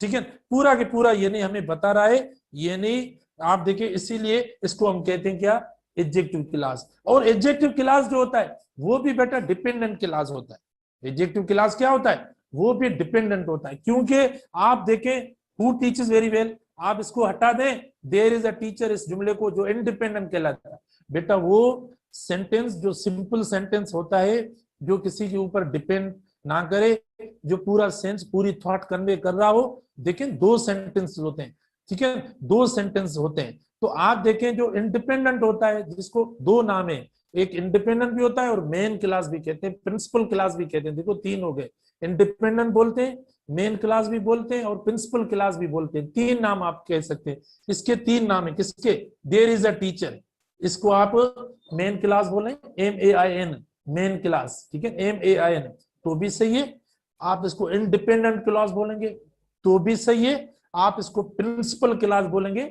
ठीक है, पूरा के पूरा ये नहीं हमें बता रहा है, ये नहीं आप देखिए, इसीलिए इसको हम कहते हैं क्या? Adjective class. और एडजेक्टिव क्लास जो होता है वो भी बेटा डिपेंडेंट क्लास होता है। एडजेक्टिव क्लास क्या होता है? वो भी डिपेंडेंट होता है, क्योंकि आप देखें हु टीचेस वेरी वेल, आप इसको हटा दें, देयर इज अ टीचर, इस जुमले को जो इनडिपेंडेंट कहलाता है, बेटा वो सेंटेंस जो सिंपल सेंटेंस होता है, जो किसी के ऊपर डिपेंड ना करे, जो पूरा सेंस पूरी थॉट कन्वे कर रहा हो। देखें दो सेंटेंस होते हैं, ठीक है, दो सेंटेंस होते हैं। तो आप देखें जो इंडिपेंडेंट होता है, जिसको दो नाम है, एक इंडिपेंडेंट भी होता है और मेन क्लास भी कहते हैं, प्रिंसिपल क्लास भी कहते हैं। देखो तीन हो गए, इंडिपेंडेंट बोलते हैं, मेन क्लास भी बोलते हैं और प्रिंसिपल क्लास भी बोलते हैं। तीन नाम आप कह सकते हैं, इसके तीन नाम है। किसके? देयर इज अ टीचर, इसको आप मेन क्लास बोलें, MAIN, मेन क्लास, ठीक है, MAIN, तो भी सही है। आप इसको इंडिपेंडेंट क्लास बोलेंगे तो भी सही है, आप इसको प्रिंसिपल क्लास बोलेंगे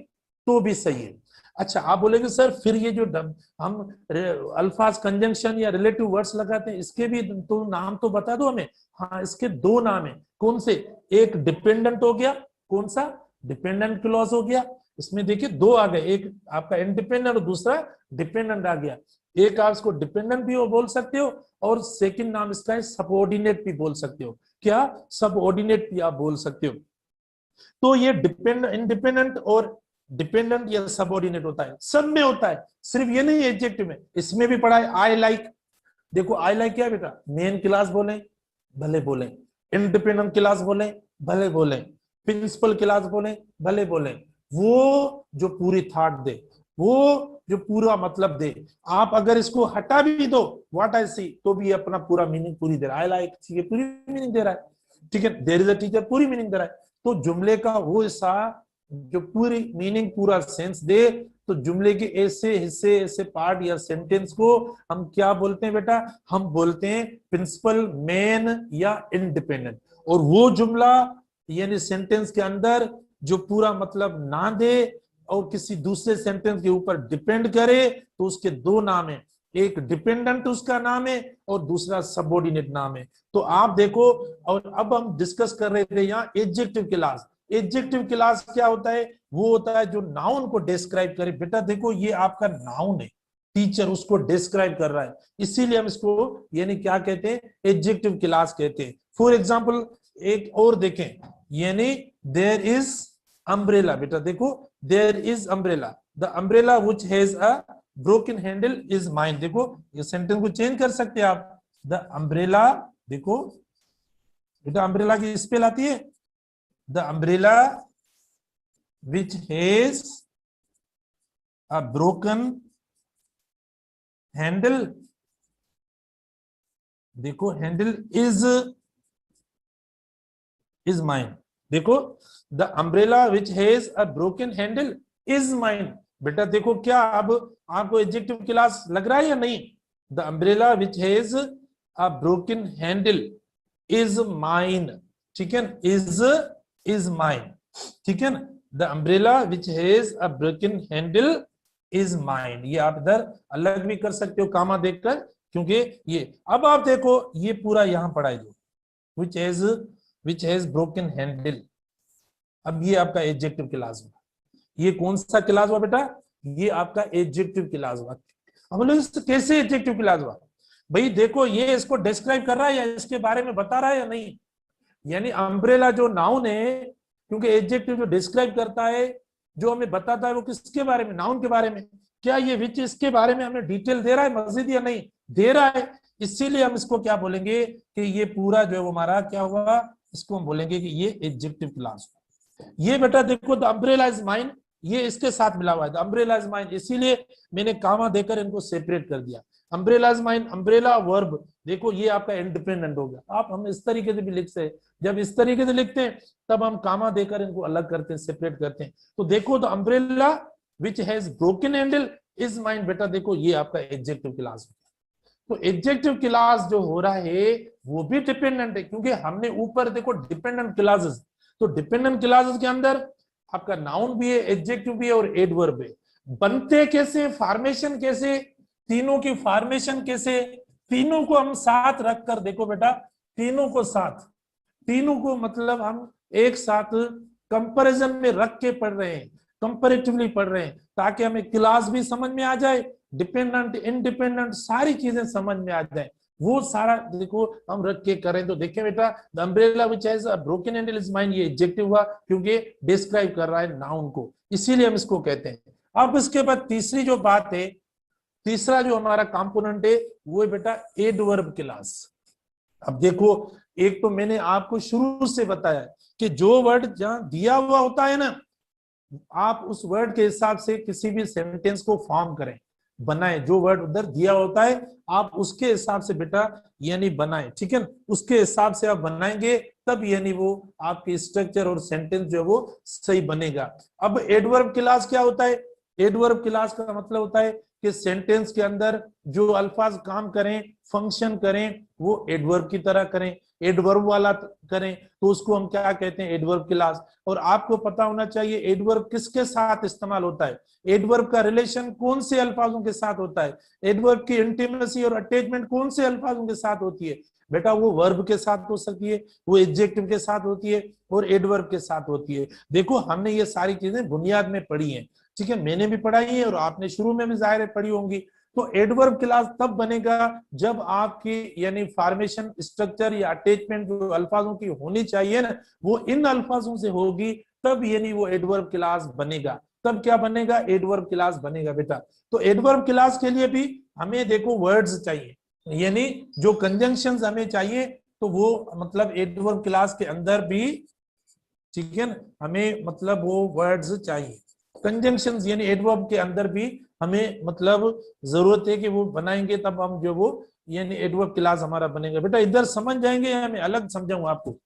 तो भी सही है। अच्छा आप बोलेंगे सर फिर ये जो हम अल्फाज कंजंक्शन या रिलेटिव वर्ड्स लगाते हैं, इसके भी तो नाम तो बता दो हमें। हाँ इसके दो नाम है, कौन से? एक डिपेंडेंट हो गया, कौन सा? डिपेंडेंट क्लॉज हो गया। इसमें देखिए दो आ गए, एक आपका इंडिपेंडेंट और दूसरा डिपेंडेंट आ गया। एक आप इसको डिपेंडेंट भी बोल सकते हो और सेकंड नाम इसका है सबऑर्डिनेट भी बोल सकते हो। क्या? सबऑर्डिनेट भी आप बोल सकते हो। तो ये इंडिपेंडेंट और डिपेंडेंट या सबऑर्डिनेट होता है, सब में होता है, सिर्फ ये नहीं एडजेक्टिव में, इसमें भी पढ़ा है। आई लाइक, देखो आई लाइक क्या है बेटा? मेन क्लास बोले भले बोले, इंडिपेंडेंट क्लास बोले भले बोले, प्रिंसिपल क्लास बोले भले बोले, वो जो पूरी थॉट दे, वो जो पूरा मतलब दे। आप अगर इसको हटा भी दो व्हाट आई सी, तो भी अपना पूरा मीनिंग पूरी दे रहा है। आई लाइक ये पूरी मीनिंग दे रहा है, ठीक है, देयर इज अ टीचर पूरी मीनिंग दे रहा है। तो जुमले का वो हिस्सा जो पूरी मीनिंग पूरा सेंस दे, तो जुमले के ऐसे हिस्से ऐसे पार्ट या सेंटेंस को हम क्या बोलते हैं बेटा? हम बोलते हैं प्रिंसिपल, मेन या इंडिपेंडेंट। और वो जुमला यानी सेंटेंस के अंदर जो पूरा मतलब ना दे और किसी दूसरे सेंटेंस के ऊपर डिपेंड करे, तो उसके दो नाम है, एक डिपेंडेंट उसका नाम है और दूसरा सबऑर्डिनेट नाम है। तो आप देखो, और अब हम डिस्कस कर रहे थे यहाँ एडजेक्टिव क्लास। एडजेक्टिव क्लास क्या होता है? वो होता है जो नाउन को डिस्क्राइब करे। बेटा देखो ये आपका नाउन है, टीचर उसको डिस्क्राइब कर रहा है, इसीलिए हम इसको यानी क्या कहते हैं? एडजेक्टिव क्लास कहते हैं। फॉर एग्जांपल एक और देखें, यानी देयर इज अम्ब्रेला। बेटा देखो there is umbrella, the umbrella which has a broken handle is mine. देखो ये सेंटेंस को चेंज कर सकते हैं आप, द अम्ब्रेला, देखो बेटा अम्ब्रेला की स्पेल आती है, the umbrella which has a broken handle, देखो हैंडल इज माइन। देखो the umbrella which has a broken handle is mine. बेटा देखो क्या अब आपको एडजेक्टिव क्लास लग रहा है या नहीं? The umbrella which has a broken handle is mine, ठीक है, इज माइन, ठीक है ना। The umbrella which has a broken handle is mine, ये आप इधर अलग भी कर सकते हो कामा देखकर, क्योंकि ये अब आप देखो ये पूरा यहां पढ़ा है जो which has broken handle। अब ये आपका एडजेक्टिव क्लास हुआ। ये कौन सा क्लास हुआ बेटा? ये आपका एडजेक्टिव क्लास हुआ। अब बोले कैसे एडजेक्टिव क्लास हुआ? भाई देखो ये इसको डिस्क्राइब कर रहा है या इसके बारे में बता रहा है या नहीं। यानी अम्ब्रेला जो नाउन है, क्योंकि एडजेक्टिव जो डिस्क्राइब करता है, जो हमें बताता है, वो किसके बारे में, नाउन के बारे में। क्या ये विच इसके बारे में हमें डिटेल दे रहा है मजीद या नहीं दे रहा है। इसीलिए हम इसको क्या बोलेंगे कि ये पूरा जो है वो हमारा क्या हुआ, इसको हम बोलेंगे कि ये एडजेक्टिव क्लास। ये बेटा देखो द अम्ब्रेला इज माइन, ये इसके साथ मिला हुआ है, द अम्ब्रेला इज माइन, इसीलिए मैंने कामा देकर इनको सेपरेट कर दिया। Umbrella is mine, umbrella verb, देखो ये आपका इंडिपेंडेंट हो गया। आप हम इस तरीके से भी लिख सकते हैं, जब इस तरीके से लिखते हैं तब हम कामा देकर इनको अलग करते हैं, सेपरेट करते हैं। तो देखो the umbrella which has broken handle is mine, बेटा देखो ये आपका एडजेक्टिव क्लास। तो एडजेक्टिव क्लास जो हो रहा है वो भी डिपेंडेंट है, क्योंकि हमने ऊपर देखो डिपेंडेंट क्लासेस, तो डिपेंडेंट क्लासेस के अंदर आपका नाउन भी है, एडजेक्टिव भी है और एडवर्ब है। बनते कैसे, फॉर्मेशन कैसे, तीनों की फॉर्मेशन कैसे, तीनों को हम साथ रखकर, देखो बेटा तीनों को साथ, तीनों को मतलब हम एक साथ कंपैरिजन में रख के पढ़ रहे हैं, कंपैरेटिवली पढ़ रहे हैं, ताकि हमें क्लास भी समझ में आ जाए, डिपेंडेंट इंडिपेंडेंट सारी चीजें समझ में आ जाए। वो सारा देखो हम रख के करें। तो देखें बेटा the umbrella which has a broken handle is mine, ये एडजेक्टिव हुआ क्योंकि डिस्क्राइब कर रहा है नाउन को, इसीलिए हम इसको कहते हैं। अब इसके बाद तीसरी जो बात है, तीसरा जो हमारा कंपोनेंट है वो है बेटा एडवर्ब क्लास। अब देखो एक तो मैंने आपको शुरू से बताया कि जो वर्ड जहां दिया हुआ होता है ना, आप उस वर्ड के हिसाब से किसी भी सेंटेंस को फॉर्म करें, बनाए। जो वर्ड उधर दिया होता है आप उसके हिसाब से बेटा यानी बनाए, ठीक है ना, उसके हिसाब से आप बनाएंगे तब यानी वो आपकी स्ट्रक्चर और सेंटेंस जो है वो सही बनेगा। अब एडवर्ब क्लास क्या होता है, एडवर्ब क्लास का मतलब होता है कि सेंटेंस के अंदर जो अल्फाज काम करें, फंक्शन करें, वो एडवर्ब की तरह करें, एडवर्ब वाला करें, तो उसको हम क्या कहते हैं, एडवर्ब क्लास। और आपको पता होना चाहिए एडवर्ब किसके साथ इस्तेमाल होता है, एडवर्ब का रिलेशन कौन से अल्फाजों के साथ होता है, एडवर्ब की इंटीमेसी और अटैचमेंट कौन से अल्फाजों के साथ होती है। बेटा वो वर्ब के साथ हो सकती है, वो एडजेक्टिव के साथ होती है और एडवर्ब के साथ होती है। देखो हमने ये सारी चीजें बुनियाद में पढ़ी हैं, ठीक है, मैंने भी पढ़ाई है और आपने शुरू में भी जाहिर है पढ़ी होंगी। तो एडवर्ब क्लास तब बनेगा जब आपकी यानी फॉर्मेशन, स्ट्रक्चर या अटैचमेंट जो अल्फाजों की होनी चाहिए ना, वो इन अल्फाजों से होगी, तब यानी वो एडवर्ब क्लास बनेगा। तब क्या बनेगा, एडवर्ब क्लास बनेगा बेटा। तो एडवर्ब क्लास के लिए भी हमें देखो वर्ड्स चाहिए, यानी जो कंजंक्शंस हमें चाहिए, तो वो मतलब एडवर्ब क्लास के अंदर भी, ठीक है ना, हमें मतलब वो वर्ड्स चाहिए, कंजंक्शंस यानी एडवर्ब के अंदर भी हमें मतलब जरूरत है कि वो बनाएंगे, तब हम जो वो यानी एडवर्ब क्लास हमारा बनेगा। बेटा इधर समझ जाएंगे या मैं अलग समझाऊं आपको,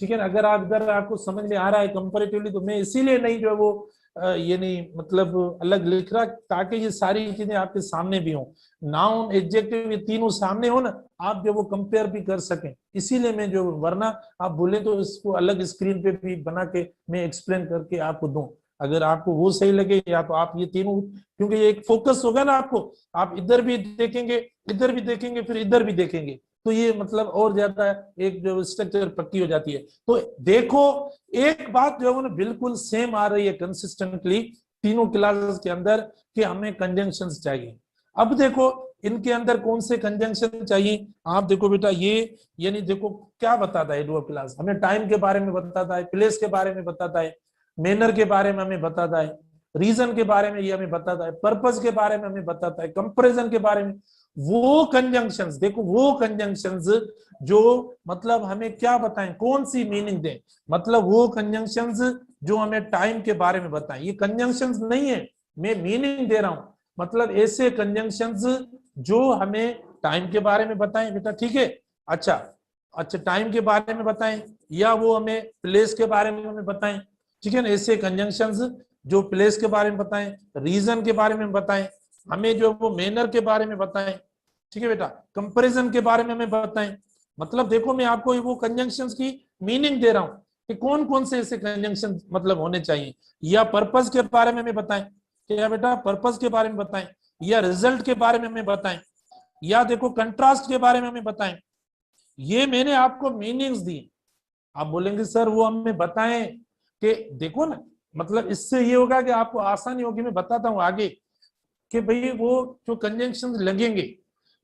ठीक है ना। अगर आप इधर आपको समझ में आ रहा है कंपैरेटिवली, तो मैं इसीलिए नहीं जो है वो यानी मतलब अलग लिख रहा, ताकि ये सारी चीजें आपके सामने भी हो, नाउन एडजेक्टिव ये तीनों सामने हो ना, आप जो वो कंपेयर भी कर सकें, इसीलिए मैं जो, वरना आप बोले तो इसको अलग स्क्रीन पे भी बना के मैं एक्सप्लेन करके आपको दूं, अगर आपको वो सही लगे, या तो आप ये तीनों, क्योंकि ये एक फोकस होगा ना आपको, आप इधर भी देखेंगे, इधर भी देखेंगे, फिर इधर भी देखेंगे, तो ये मतलब और ज्यादा एक जो स्ट्रक्चर पक्की हो जाती है। तो देखो एक बात जो है ना बिल्कुल सेम आ रही है कंसिस्टेंटली तीनों क्लासेस के अंदर, कि हमें कंजंक्शंस चाहिए। अब देखो इनके अंदर कौन से कंजंक्शन चाहिए, आप देखो बेटा ये यानी देखो क्या बताता है एडवर्ब क्लास, हमें टाइम के बारे में बताता है, प्लेस के बारे में बताता है, मैनर के बारे में हमें बताता है, रीजन के बारे में ये हमें बताता है, पर्पस के बारे में हमें बताता है, कंपैरिजन के बारे में। वो कंजंक्शंस देखो, वो कंजंक्शंस जो मतलब हमें क्या बताएं, कौन सी मीनिंग दें, मतलब वो कंजंक्शंस जो हमें टाइम के बारे में बताएं। ये कंजंक्शंस नहीं है, मैं मीनिंग दे रहा हूं, मतलब ऐसे कंजंक्शंस जो हमें टाइम के बारे में बताएं बेटा, ठीक है। अच्छा अच्छा, टाइम के बारे में बताएं या वो हमें प्लेस के बारे में हमें बताएं, ठीक है ना, ऐसे कंजंक्शंस जो प्लेस के बारे में बताएं, रीजन के बारे में बताएं, हमें जो वो मैनर के बारे में बताएं, ठीक है बेटा, कंपैरिजन के बारे में हमें बताएं। मतलब देखो मैं आपको वो कंजंक्शंस की मीनिंग दे रहा हूं कि कौन कौन से ऐसे कंजंक्शन मतलब होने चाहिए, या पर्पस के बारे में हमें बताएं, क्या बेटा पर्पस के बारे में बताएं, या रिजल्ट के बारे में हमें बताएं, या देखो कंट्रास्ट के बारे में हमें बताएं। ये मैंने आपको मीनिंग्स दी। आप बोलेंगे सर वो हमें बताएं कि देखो ना, मतलब इससे ये होगा कि आपको आसानी होगी, मैं बताता हूं आगे कि भाई वो जो कंजंक्शंस लगेंगे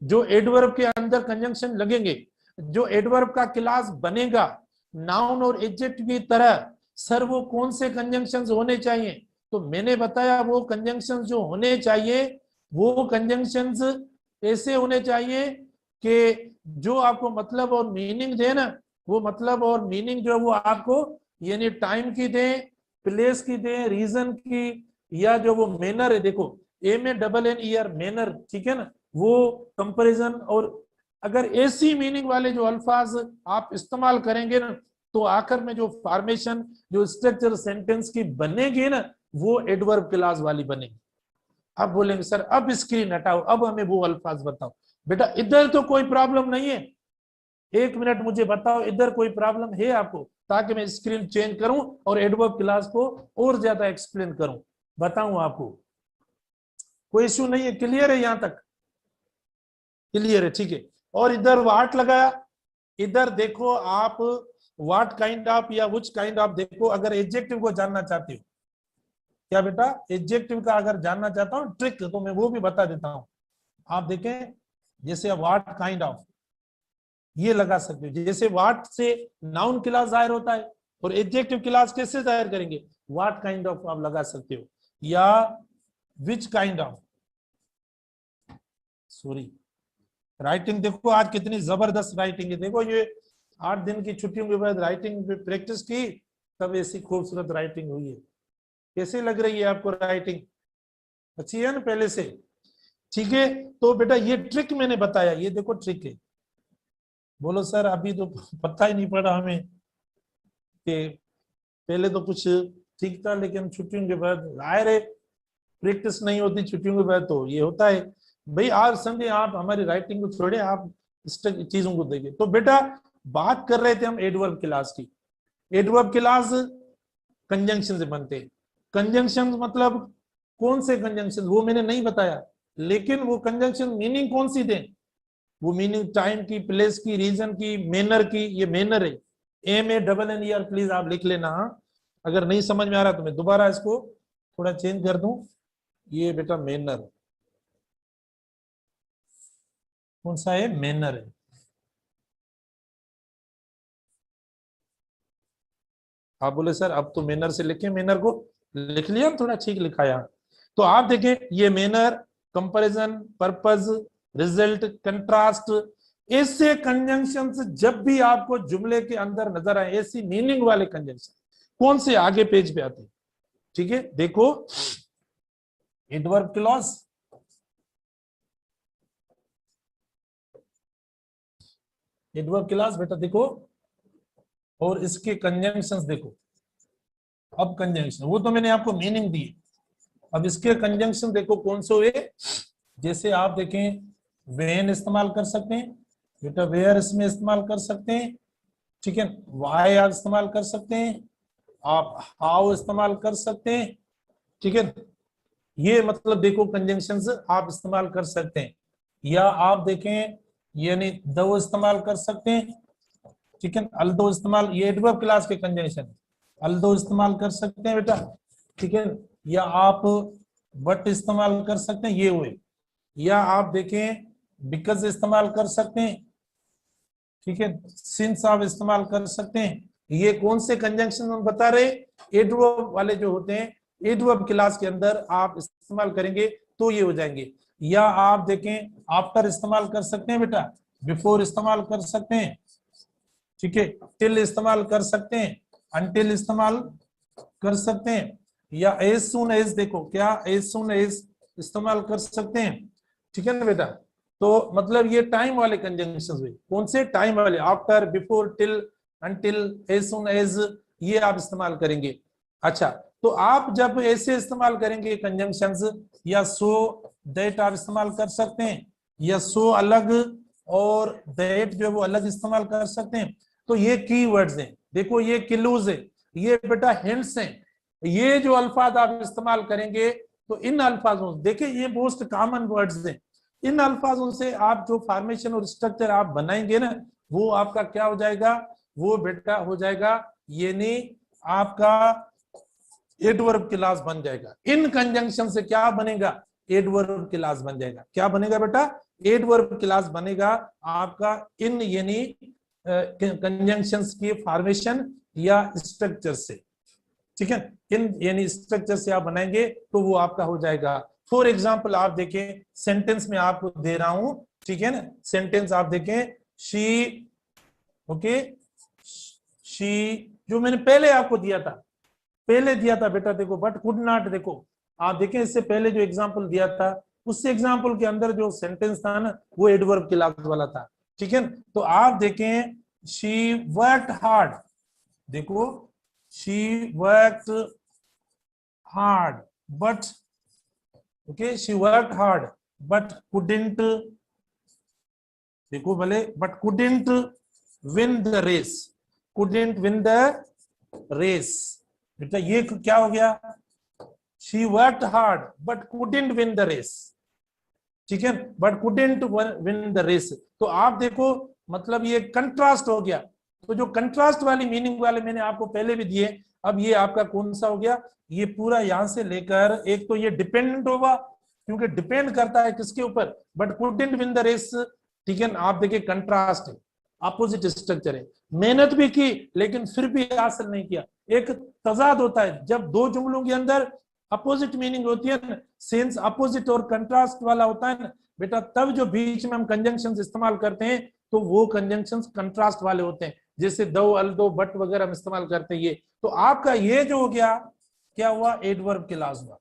जो एडवर्ब के अंदर कंजंक्शन लगेंगे, जो एडवर्ब का क्लास बनेगा नाउन और एडजेक्टिव की तरह, सर वो कौन से कंजंक्शंस होने चाहिए? तो मैंने बताया वो कंजंक्शंस जो होने चाहिए वो कंजंक्शंस ऐसे होने चाहिए कि जो आपको मतलब और मीनिंग दे ना, वो मतलब और मीनिंग जो है वो आपको यानी टाइम की दे, प्लेस की दे, रीजन की, या जो वो मैनर है, देखो MANNER मैनर, ठीक है ना, वो कंपैरिजन। और अगर ऐसी मीनिंग वाले जो अल्फाज आप इस्तेमाल करेंगे ना, तो आखिर में जो फॉर्मेशन जो स्ट्रक्चर सेंटेंस की बनेगी ना, वो एडवर्ब क्लास वाली बनेगी। अब बोलेंगे सर अब स्क्रीन हटाओ, अब हमें वो अल्फाज बताओ। बेटा इधर तो कोई प्रॉब्लम नहीं है, 1 मिनट मुझे बताओ इधर कोई प्रॉब्लम है आपको, ताकि मैं स्क्रीन चेंज करूं और एडवर्ब क्लास को और ज्यादा एक्सप्लेन करूं, बताऊं आपको। कोई इश्यू नहीं है, क्लियर है यहां तक? क्लियर है, ठीक है। और इधर वाट लगाया, इधर देखो आप व्हाट काइंड ऑफ या व्हिच काइंड ऑफ, देखो अगर एडजेक्टिव को जानना चाहते हो क्या बेटा, एडजेक्टिव का अगर जानना चाहता हूं ट्रिक, तो मैं वो भी बता देता हूं। आप देखें जैसे व्हाट काइंड ऑफ ये लगा सकते हो, जैसे व्हाट से नाउन क्लास जाहिर होता है और एडजेक्टिव क्लास कैसे जाहिर करेंगे, व्हाट काइंड ऑफ आप लगा सकते हो, या which kind of. Sorry, writing देखो आज कितनी जबरदस्त राइटिंग है, देखो ये 8 दिन की छुट्टियों के बाद राइटिंग पे प्रैक्टिस की, तब ऐसी खूबसूरत राइटिंग हुई है। कैसी लग रही है आपको राइटिंग? अच्छी है ना पहले से? ठीक है, तो बेटा ये ट्रिक मैंने बताया, ये देखो ट्रिक है। बोलो सर अभी तो पता ही नहीं पड़ा हमें कि पहले तो कुछ ठीक था, लेकिन छुट्टियों के बाद जाहिर है प्रैक्टिस नहीं होती छुट्टियों के बाद, तो ये होता है। भाई आज समझे आप हमारी राइटिंग को छोड़े, आप इस चीजों को देखिए। तो बेटा बात कर रहे थे हम एडवर्ब क्लास की। एडवर्ब क्लास कंजंक्शन से बनते हैं। कंजंक्शन मतलब कौन से कंजंक्शन वो मैंने नहीं बताया, लेकिन वो कंजंक्शन मीनिंग कौन सी दें, वो मीनिंग टाइम की, प्लेस की, रीजन की, मैनर की। ये मैनर है, MANNER, प्लीज आप लिख लेना। अगर नहीं समझ में आ रहा तो मैं दोबारा इसको थोड़ा चेंज कर दूं। ये बेटा मैनर, कौन सा है? मैनर है। आप बोले सर अब तो मैनर से लिखे, मैनर को लिख लिया, थोड़ा ठीक लिखाया। तो आप देखें ये manner, comparison, purpose, result, contrast, ऐसे कंजंक्शन जब भी आपको जुमले के अंदर नजर आए, ऐसी मीनिंग वाले कंजंक्शन कौन से आगे पेज पे आते हैं। ठीक है, देखो एडवर्ब क्लॉज, एडवर्ब क्लॉज बेटा देखो, और इसके कंजंक्शंस देखो। अब कंजंक्शन वो तो मैंने आपको मीनिंग दी, अब इसके कंजंक्शन देखो कौन से हुए। जैसे आप देखें वेन इस्तेमाल कर सकते हैं बेटा, वेयर इसमें इस्तेमाल कर सकते हैं, ठीक है। वाई आप इस्तेमाल कर सकते हैं, आप हाउ इस्तेमाल कर सकते हैं, ठीक है। ये मतलब देखो कंजंक्शंस आप इस्तेमाल कर सकते हैं। या आप देखें यानी दो इस्तेमाल कर सकते हैं, ठीक है। अल्दो इस्तेमाल, ये एडवर्ब क्लास के कंजंक्शन, अल्दो इस्तेमाल कर सकते हैं बेटा, ठीक है। या आप बट इस्तेमाल कर सकते हैं, ये हुए। या आप देखें बिकॉज इस्तेमाल कर सकते हैं, ठीक है। सिंस आप इस्तेमाल कर सकते हैं। ये कौन से कंजंक्शन हम बता रहे, एडवर्ब वाले जो होते हैं, एडवर्ब क्लास के अंदर आप इस्तेमाल करेंगे तो ये हो जाएंगे। या आप देखें आफ्टर इस्तेमाल कर सकते हैं बेटा, बिफोर इस्तेमाल कर सकते हैं, ठीक है। टिल इस्तेमाल कर सकते हैं, अनटिल इस्तेमाल कर सकते हैं। या एज सून एज, देखो क्या एज सून एज इस्तेमाल कर सकते हैं, ठीक है ना बेटा। तो मतलब ये टाइम वाले कंजंक्शंस हुए, कौन से? टाइम वाले, after, before, till, until, as soon as, ये आप इस्तेमाल करेंगे। अच्छा, तो आप जब ऐसे इस्तेमाल करेंगे कंजंक्शंस, या सो दैट आप इस्तेमाल कर सकते हैं, या सो अलग और दैट जो है वो अलग इस्तेमाल कर सकते हैं। तो ये कीवर्ड्स हैं, देखो ये क्लूज है, ये बेटा हिंट्स हैं। ये जो अल्फाज आप इस्तेमाल करेंगे, तो इन अल्फाजों, देखिए ये मोस्ट कॉमन वर्ड्स हैं, इन अल्फाजों से आप जो फॉर्मेशन और स्ट्रक्चर आप बनाएंगे ना, वो आपका क्या हो जाएगा, वो बेटा हो जाएगा यानी आपका एडवर्ब क्लास बन जाएगा। इन कंजंक्शन से क्या बनेगा, एडवर्ब क्लास बन जाएगा। क्या बनेगा बेटा? एडवर्ब क्लास बनेगा आपका इन यानी कंजंक्शंस के फॉर्मेशन या स्ट्रक्चर से, ठीक है। इन यानी स्ट्रक्चर से आप बनाएंगे तो वो आपका हो जाएगा। फॉर एग्जाम्पल आप देखें, सेंटेंस में आपको दे रहा हूं, ठीक है ना। सेंटेंस आप देखें, शी, ओके, शी जो मैंने पहले आपको दिया था, पहले दिया था बेटा, देखो बट कुड नॉट, देखो आप देखें इससे पहले जो एग्जांपल दिया था उस एग्जांपल के अंदर जो सेंटेंस था ना वो एडवर्ब क्लास वाला था, ठीक है। तो आप देखें, शी वर्कड हार्ड, देखो she worked hard but, okay, she worked hard but couldn't, देखो भले, but couldn't win the race, couldn't win the race. बेटा ये क्या हो गया? She worked hard but couldn't win the race, ठीक है, but couldn't win the race. तो आप देखो मतलब ये कंट्रास्ट हो गया। तो जो कंट्रास्ट वाली मीनिंग वाले मैंने आपको पहले भी दिए, अब ये आपका कौन सा हो गया? ये पूरा यहां से लेकर, एक तो ये डिपेंडेंट होगा क्योंकि डिपेंड करता है किसके ऊपर, but couldn't win the race, ठीक है। आप देखिए कंट्रास्ट है, अपोजिट स्ट्रक्चर है, मेहनत भी की लेकिन फिर भी हासिल नहीं किया। एक तजाद होता है जब दो जुमलों के अंदर अपोजिट मीनिंग होती है ना, सेंस अपोजिट और कंट्रास्ट वाला होता है ना बेटा, तब जो बीच में हम कंजंक्शंस इस्तेमाल करते हैं तो वो कंजंक्शंस कंट्रास्ट वाले होते हैं, जैसे दो, अल दो, बट वगैरह हम इस्तेमाल करते हैं। ये तो आपका ये जो हो गया, क्या हुआ? एडवर्ब क्लॉज हुआ।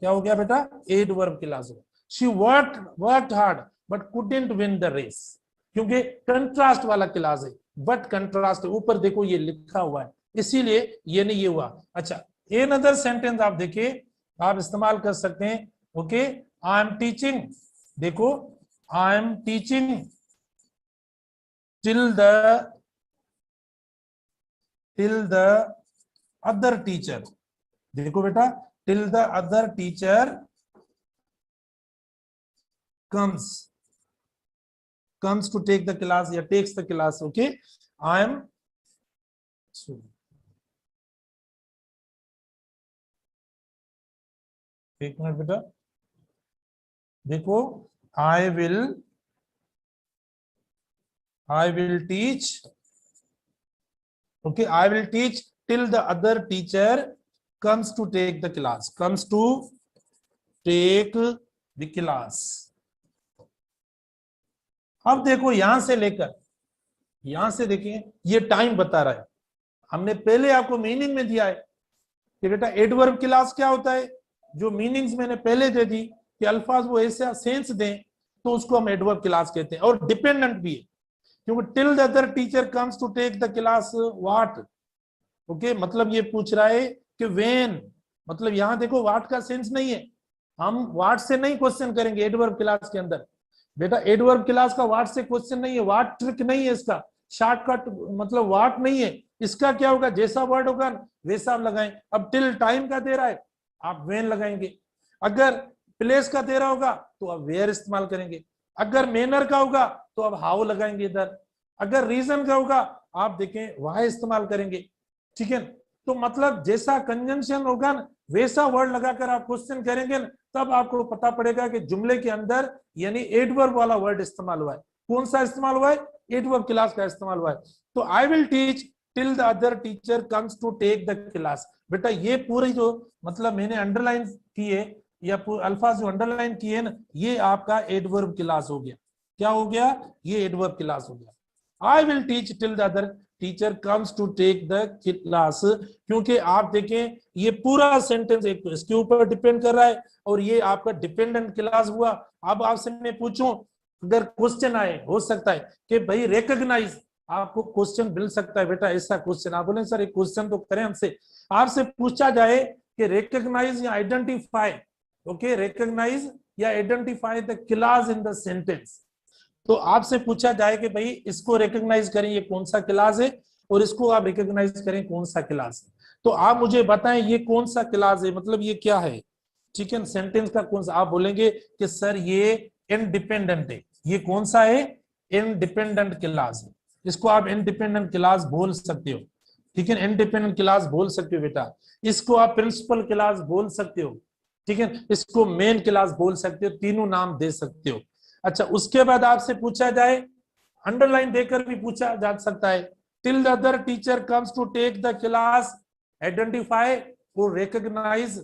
क्या हो गया बेटा? एडवर्ब क्लॉज हुआ। She worked hard but couldn't win the race, क्योंकि कंट्रास्ट वाला क्लॉज है, बट कंट्रास्ट ऊपर देखो ये लिखा हुआ है, इसीलिए ये नहीं ये हुआ। अच्छा, एन अदर सेंटेंस आप देखिए, आप इस्तेमाल कर सकते हैं, ओके, आई एम टीचिंग, देखो I am teaching till the other teacher, देखो बेटा, till the other teacher comes to take the class या takes the class, okay, I am, एक मिनट बेटा, देखो I will teach, okay, I will teach till the other teacher comes to take the class, comes to take the class। अब देखो यहां से लेकर यहां से देखिए, ये टाइम बता रहा है। हमने पहले आपको मीनिंग में दिया है कि बेटा एडवर्ब क्लॉज क्या होता है, जो मीनिंग्स मैंने पहले दे दी कि अल्फाज वो ऐसा सेंस दें तो उसको हम एडवर्ब क्लॉज कहते हैं। और डिपेंडेंट भी है, क्योंकि till the other teacher comes to take the class what, okay, मतलब ये पूछ रहा है कि व्हेन, मतलब यहां देखो व्हाट का सेंस नहीं है, हम व्हाट से नहीं क्वेश्चन करेंगे एडवर्ब क्लॉज के अंदर। बेटा एडवर्ब क्लॉज का व्हाट से क्वेश्चन नहीं है, व्हाट ट्रिक नहीं है इसका, शॉर्टकट मतलब व्हाट नहीं है इसका। क्या होगा? जैसा वर्ड होगा वैसा आप लगाएं। अब टिल टाइम का दे रहा है, आप व्हेन लगाएंगे। अगर प्लेस का दे रहा होगा तो आप वेयर इस्तेमाल करेंगे। अगर मैनर का होगा तो आप हाउ लगाएंगे इधर। अगर रीजन का होगा आप देखें व्हाई इस्तेमाल करेंगे, ठीक है। तो मतलब जैसा कंजंक्शन होगा ना वैसा वर्ड लगाकर आप क्वेश्चन करेंगे ना, तब आपको पता पड़ेगा कि जुमले के अंदर यानी एडवर्ब वाला वर्ड इस्तेमाल हुआ है। कौन सा इस्तेमाल हुआ है? एडवर्ब क्लास का इस्तेमाल हुआ है। तो I will teach till the other teacher comes to take the class. बेटा ये पूरी जो मतलब मैंने अंडरलाइन की है या अल्फाज जो अंडरलाइन किए ना, ये आपका एडवर्ब क्लास हो गया। क्या हो गया? ये एडवर्ब क्लास हो गया। I will teach till the other teacher comes to take the class, क्योंकि आप देखें ये पूरा सेंटेंस एक तो इसके ऊपर डिपेंड कर रहा है और ये आपका डिपेंडेंट क्लास हुआ। अब आपसे मैं पूछूं, अगर क्वेश्चन आए, हो सकता है कि भाई रिकॉग्नाइज, आपको क्वेश्चन मिल सकता है बेटा, ऐसा क्वेश्चन आप बोले सर एक क्वेश्चन तो करें हमसे, आपसे पूछा जाए कि रिकॉग्नाइज या आइडेंटिफाई, ओके, रिकॉग्नाइज या identify the class in the sentence. तो आपसे पूछा जाए कि भाई इसको रिकॉग्नाइज करें ये कौन सा क्लास है और इसको आप रिकॉग्नाइज करें कौन सा क्लास है, तो आप मुझे बताएं ये कौन सा क्लास है, मतलब ये क्या है, ठीक है। सेंटेंस का कौन सा, आप बोलेंगे कि सर ये इंडिपेंडेंट है। ये कौन सा है? इंडिपेंडेंट क्लास है। इसको आप इंडिपेंडेंट क्लास बोल सकते हो, ठीक है, इंडिपेंडेंट क्लास बोल सकते हो बेटा। इसको आप प्रिंसिपल क्लास बोल सकते हो, ठीक है, इसको मेन क्लास बोल सकते हो, तीनों नाम दे सकते हो। अच्छा, उसके बाद आपसे पूछा जाए, अंडरलाइन देकर भी पूछा जा सकता है, till the other teacher comes to take the class, identify और recognise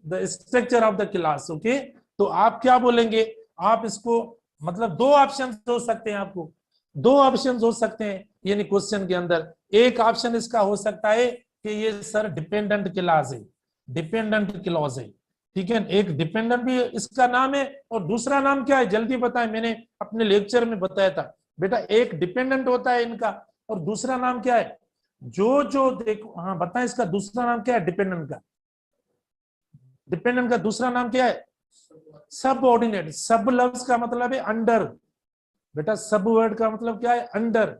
the structure of the class. Okay, तो आप क्या बोलेंगे, आप इसको मतलब दो ऑप्शन हो सकते हैं, आपको दो ऑप्शन हो सकते हैं यानी क्वेश्चन के अंदर। एक ऑप्शन इसका हो सकता है कि ये सर डिपेंडेंट क्लास है, डिपेंडेंट क्लॉज है, ठीक है, एक डिपेंडेंट भी इसका नाम है, और दूसरा नाम क्या है जल्दी बताएं, मैंने अपने लेक्चर में बताया था बेटा, एक डिपेंडेंट होता है इनका, और दूसरा नाम क्या है, जो जो देखो, हाँ बताएं इसका दूसरा नाम क्या है डिपेंडेंट का, डिपेंडेंट का दूसरा नाम क्या है, सबऑर्डिनेट। सब लफ्ज का मतलब है अंडर, बेटा सब वर्ड का मतलब क्या है, अंडर,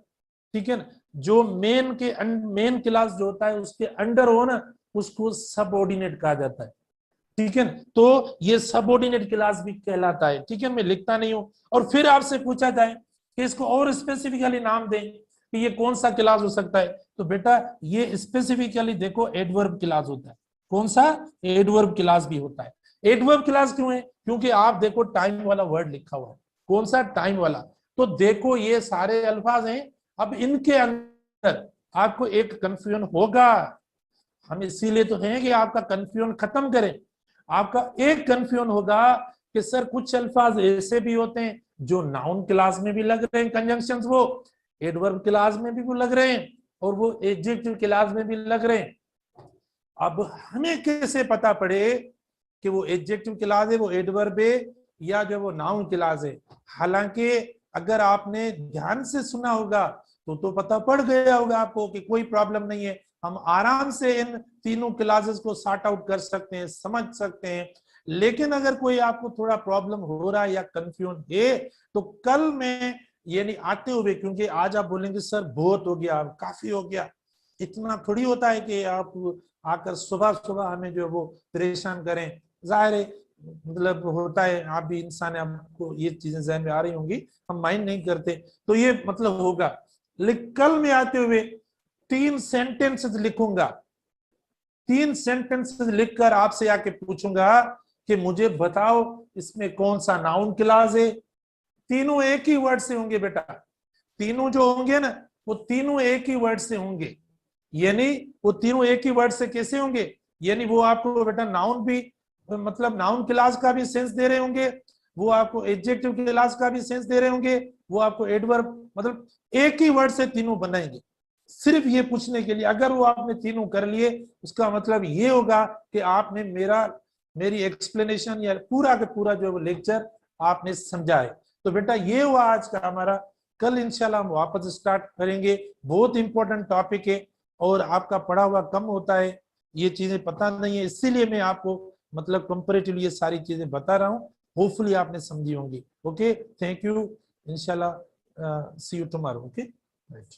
ठीक है ना, जो मेन के मेन क्लास जो होता है उसके अंडर हो ना, उसको सबऑर्डिनेट कहा जाता है, ठीक है ना, तो ये सबऑर्डिनेट क्लास भी कहलाता है, ठीक है, मैं लिखता नहीं हूं। और फिर आपसे पूछा जाए कि इसको और स्पेसिफिकली नाम दें कि ये कौन सा क्लास हो सकता है, तो बेटा ये स्पेसिफिकली देखो एडवर्ब क्लास होता है। कौन सा, एडवर्ब क्लास भी होता है। एडवर्ब क्लास क्यों है, क्योंकि आप देखो टाइम वाला वर्ड लिखा हुआ है, कौन सा, टाइम वाला, तो देखो ये सारे अल्फाज हैं, अब इनके अंदर आपको एक कंफ्यूजन होगा, हम इसीलिए तो हैं कि आपका कंफ्यूजन खत्म करें। आपका एक कंफ्यूजन होगा कि सर कुछ अल्फाज ऐसे भी होते हैं जो नाउन क्लास में भी लग रहे हैं कंजंक्शंस, वो एडवर्ब क्लास में भी वो लग रहे हैं, और वो एडजेक्टिव क्लास में भी लग रहे हैं। अब हमें कैसे पता पड़े कि वो एडजेक्टिव क्लास है, वो एडवर्ब है, या जो वो नाउन क्लास है। हालांकि अगर आपने ध्यान से सुना होगा तो पता पड़ गया होगा आपको कि कोई प्रॉब्लम नहीं है, हम आराम से इन तीनों क्लासेस को सॉर्ट आउट कर सकते हैं, समझ सकते हैं। लेकिन अगर कोई आपको थोड़ा प्रॉब्लम हो रहा है या कंफ्यूजन है, तो कल में यानी आते हुए, क्योंकि आज आप बोलेंगे सर बहुत हो गया, काफी हो गया, इतना थोड़ी होता है कि आप आकर सुबह सुबह हमें जो वो परेशान करें, जाहिर है मतलब होता है, आप भी इंसान है, आपको ये चीजें जहन में आ रही होंगी, हम माइंड नहीं करते, तो ये मतलब होगा। लेकिन कल में आते हुए 3 सेंटेंसेस लिखूंगा, 3 सेंटेंसेस लिखकर आपसे आके पूछूंगा कि मुझे बताओ इसमें कौन सा नाउन क्लास है। तीनों एक ही वर्ड से होंगे बेटा, तीनों जो होंगे ना वो तीनों एक ही वर्ड से होंगे, यानी वो तीनों एक ही वर्ड से कैसे होंगे, यानी वो आपको बेटा नाउन भी मतलब नाउन क्लास का भी सेंस दे रहे होंगे, वो आपको एडजेक्टिव क्लास का भी सेंस दे रहे होंगे, वो आपको एडवर्ब मतलब एक ही वर्ड से तीनों बनाएंगे। सिर्फ ये पूछने के लिए, अगर वो आपने तीनों कर लिए उसका मतलब ये होगा कि आपने मेरी एक्सप्लेनेशन या पूरा का पूरा जो लेक्चर आपने समझा है। तो बेटा ये हुआ आज का हमारा, कल इंशाल्लाह हम वापस स्टार्ट करेंगे। बहुत इंपॉर्टेंट टॉपिक है और आपका पढ़ा हुआ कम होता है, ये चीजें पता नहीं है, इसीलिए मैं आपको मतलब कंपैरेटिवली ये सारी चीजें बता रहा हूँ, होपफुली आपने समझी होंगी। ओके, थैंक यू, इंशाल्लाह सी यू टुमारो। Okay, right.